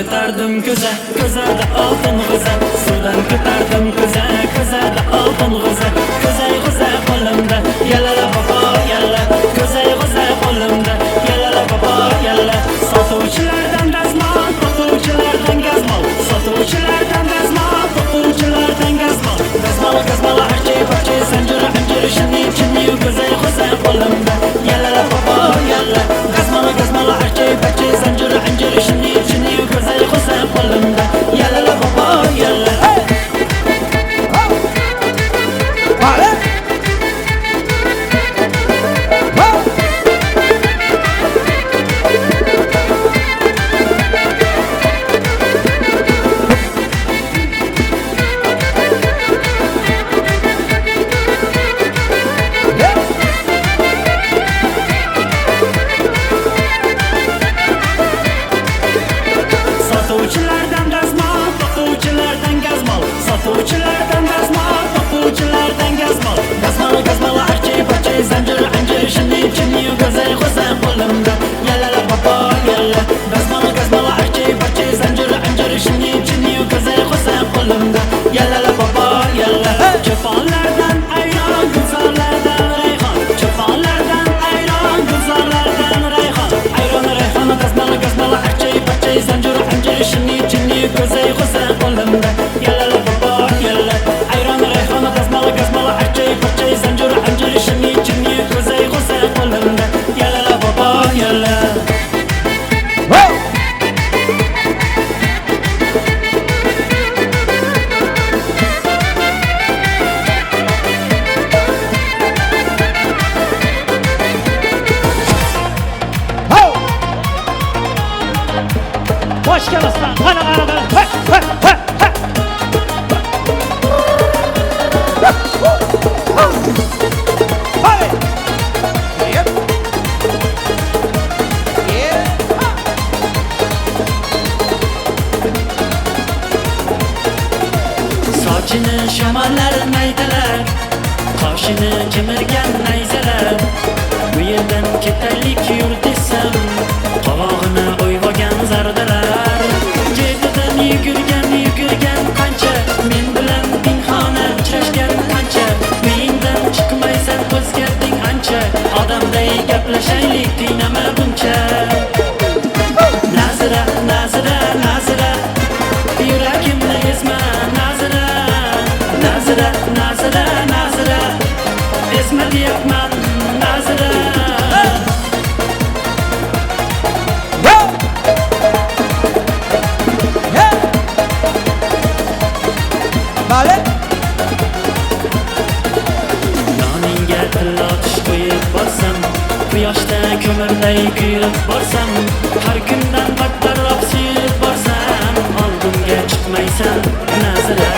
ko'tardim ko'za, ko'zada oltin g'o'za. Suvdan ko'tardim ko'za, ko'zada oltin g'o'za. Ko'zay g'o'za qo'limda, yalala bobo yalla. Ko'zay g'o'za qo'limda, yalala bobo yalla. Sotuvchilardan dazmol, sotuvchilardan gazmol. Sotuvchilardan dazmol, sotuvchilardan gazmol. Gazmol, gazmol, archi, parchi, zanjir, anjir, shinni, chinni, ko'zay g'o'za qo'limda, yalala bobo yalla. Gazmol, gazmol, archi, parchi, zanjir, anjir, shinni, chinni, ko'zay g'o'za qo'limda, yalala bobo yalla. Sotuvchilardan dazmol, sotuvchilardan gazmol. Sotuvchilardan dazmol, sotuvchilardan gazmol. Gazmol, gazmol, archi, parchi, zanjir, anjir, shinni, chinni, ko'zay g'o'za qo'limda, yalala bobo yalla. Gazmol, gazmol, archi, parchi, zanjir, anjir, shinni, chinni, ko'zay g'o'za qo'limda, yalala bobo yalla. Cho'ponlardan ayron, gulzorlardan rayhon. Cho'ponlardan ayron, gulzorlardan rayhon. Ayron, rayhon, gazmol, gazmol, archi, parchi, zanjir, anjir, shinni, chinni, ko'zay g'o'za qo'limda, yalala bobo yalla. Ayron, rayhon, gazmol, gazmol, archi, parchi, zanjir, anjir, shinni, chinni, ko'zay g'o'za qo'limda, yalala bobo yalla. Hoş geldin. Hadi aradan. He, he, he, he. Hadi. Yep. Yeah. Sochini shamollar maydalar, qoshini kemirgan nayzalar. Bu yerdan ketaylik yur desam, qovog'ini o'yvogan zardalar. Ketidan yugurgan qancha, men bilan pinhona uchrashgan qancha. Uyingdan chiqmaysan, o'zgarding ancha. Odamday gaplashaylik, qiynama buncha. Nazira, nazira, nazira, yuragimni ezma, nazira. Nazira, nazira, nazira, ezma deyapman, nazira. Vale. Yoningga tilla tush qo'yib borsam, quyoshda ko'mirday kuyib borsam, har kundan battarroq suyib borsam, oldimga chiqmaysan, nazira.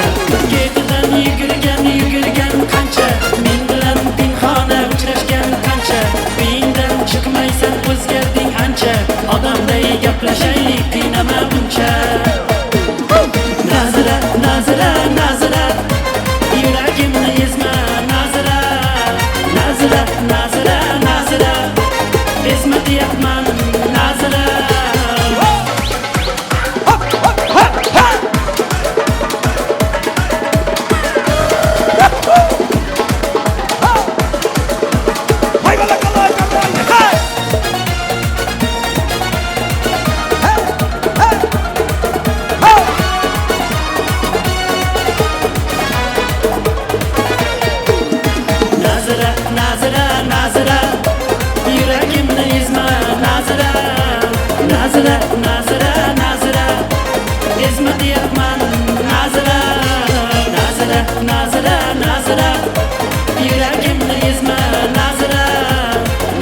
Ketidan yugurgan qancha, men bilan pinhona uchrashgan qancha. Uyingdan chiqmaysan, o'zgarding ancha. Odamday gaplashaylik, qiynama buncha. Nazira, nazira, nazira, yuragimni ezma, nazira. Nazira, nazira, nazira, ezma deyapman, nazira. Nazira, nazira, nazira, yuragimni ezma, nazira. Nazira, nazira, nazira, ezma deyapman, nazira. Nazira, nazira, nazira, yuragimni ezma, nazira.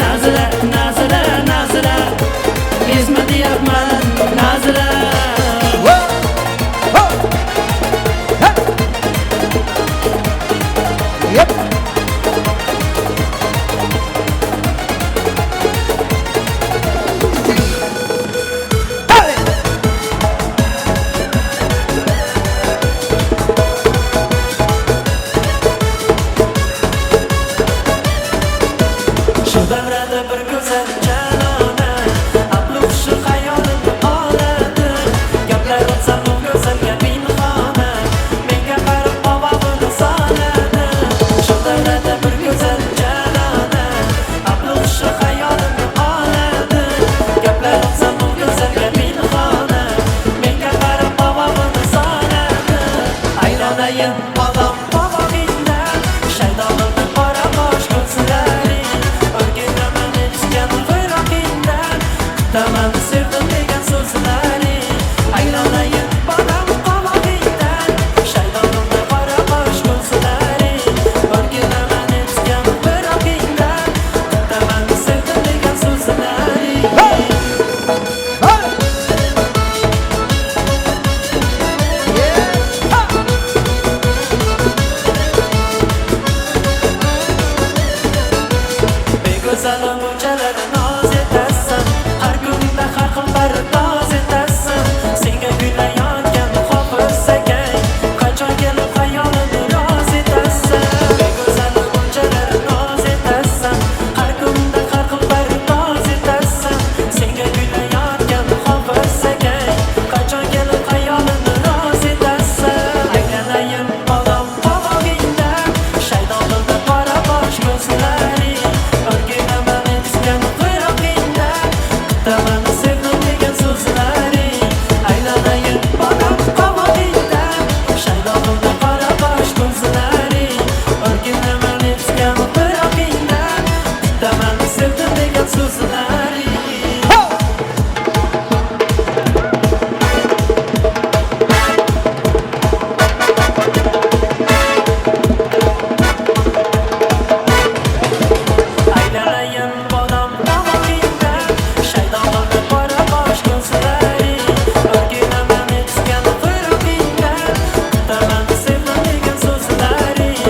Nazira, nazira, nazira, ezma deyapman, nazira. Yep. Shu davrada bir go'zal jalona, ablu shu xayolim oladi. Gap go'zal bunchalar noz etasan, har kunda har xil pardoz etasan. Senga gullayotgan hofiz akang, qachon kelib xayolimni roz etasan. Go'zal bunchalar noz etasan, har kunda har xil pardoz etasan. Senga gullayotgan hofiz akang, qachon kelib xayolimni roz etasan. Aylanayim odam qovog'ingda, shaytonimda qora bosh ko'zlaring. O'rganaman etgan qirog'ingda, kutaman sevdim degan so'zlaring. Aylanayim odam qovog'ingda, shaytonimda qora bosh ko'zlaring. O'rganaman etgan qirog'ingda, kutaman sevdim degan so'zlaring. Aylanayim odam qovog'ingda, shaytonimda qora bosh ko'zlaring. O'rganaman etgan qirog'ingda, kutaman sevdim degan so'zlaring.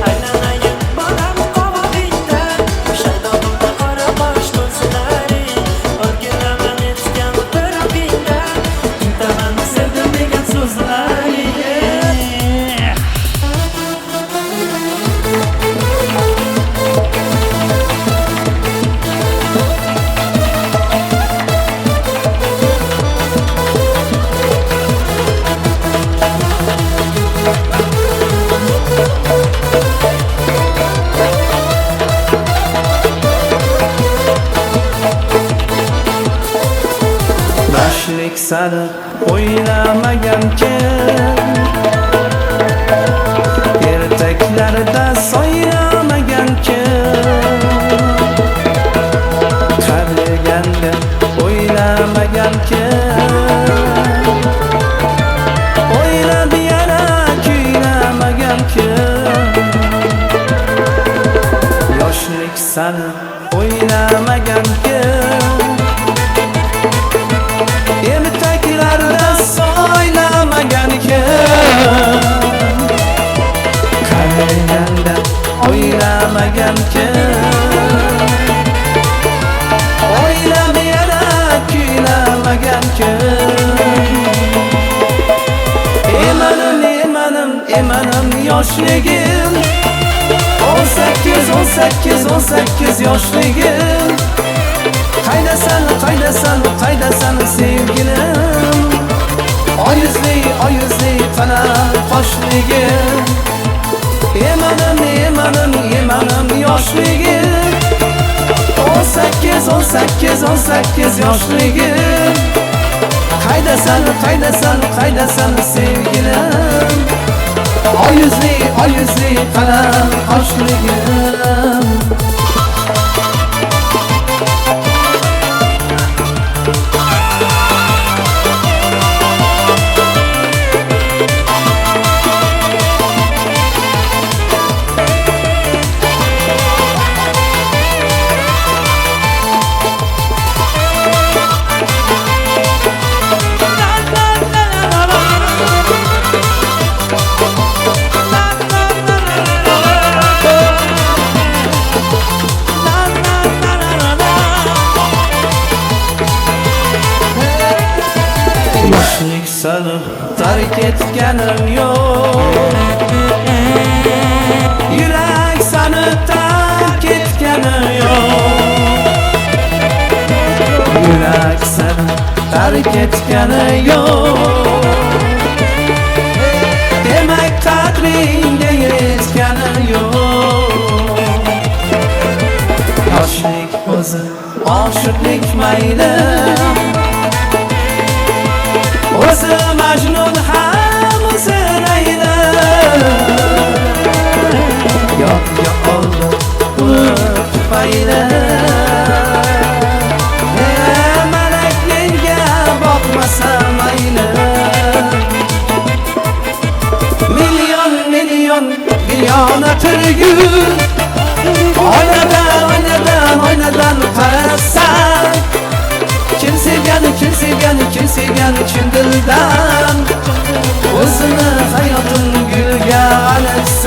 Aylanayim odam qovog'ingda, shaytonimda qora bosh ko'zlaring. O'rganaman etgan qirog'ingda, kutaman sevdim degan so'zlaring. Yoshlik sani o'ylamaganken, ertaklarda so'ylamaganken, qariganda o'ylamaganken, o'ylab yana kuylamaganken. Yoshlik sani o'ylamaganken, ertaklarda so'ylamaganken, qariganda o'ylamaganken, o'ylab yana kuylamaganken. Emanim yoshligim, 18 yoshligim. Qaydasan sevgilim, oyuzli qalam qoshligim. Emanim yoshligim, 18 yoshligim. Qaydasan sevgilim, oyuzli qalam qoshligim. Seni terk etganim yo'q, yurak seni terk etgani yo'q, yurak seni terk etgani yo'q, demak qadringga yetgani yo'q. Yoshlik o'zi oshiqlik mayli, o'zi Majnun ham o'ziraydi. Yodga oldi o'z tufayli, malaklarga boqmasa mayli. Million xiyonatgul, oynadan qarasan, kim sevgani chin dildan, o'zini hayotin gulga alasa.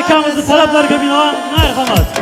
akamizni talablariga binoan marhamat.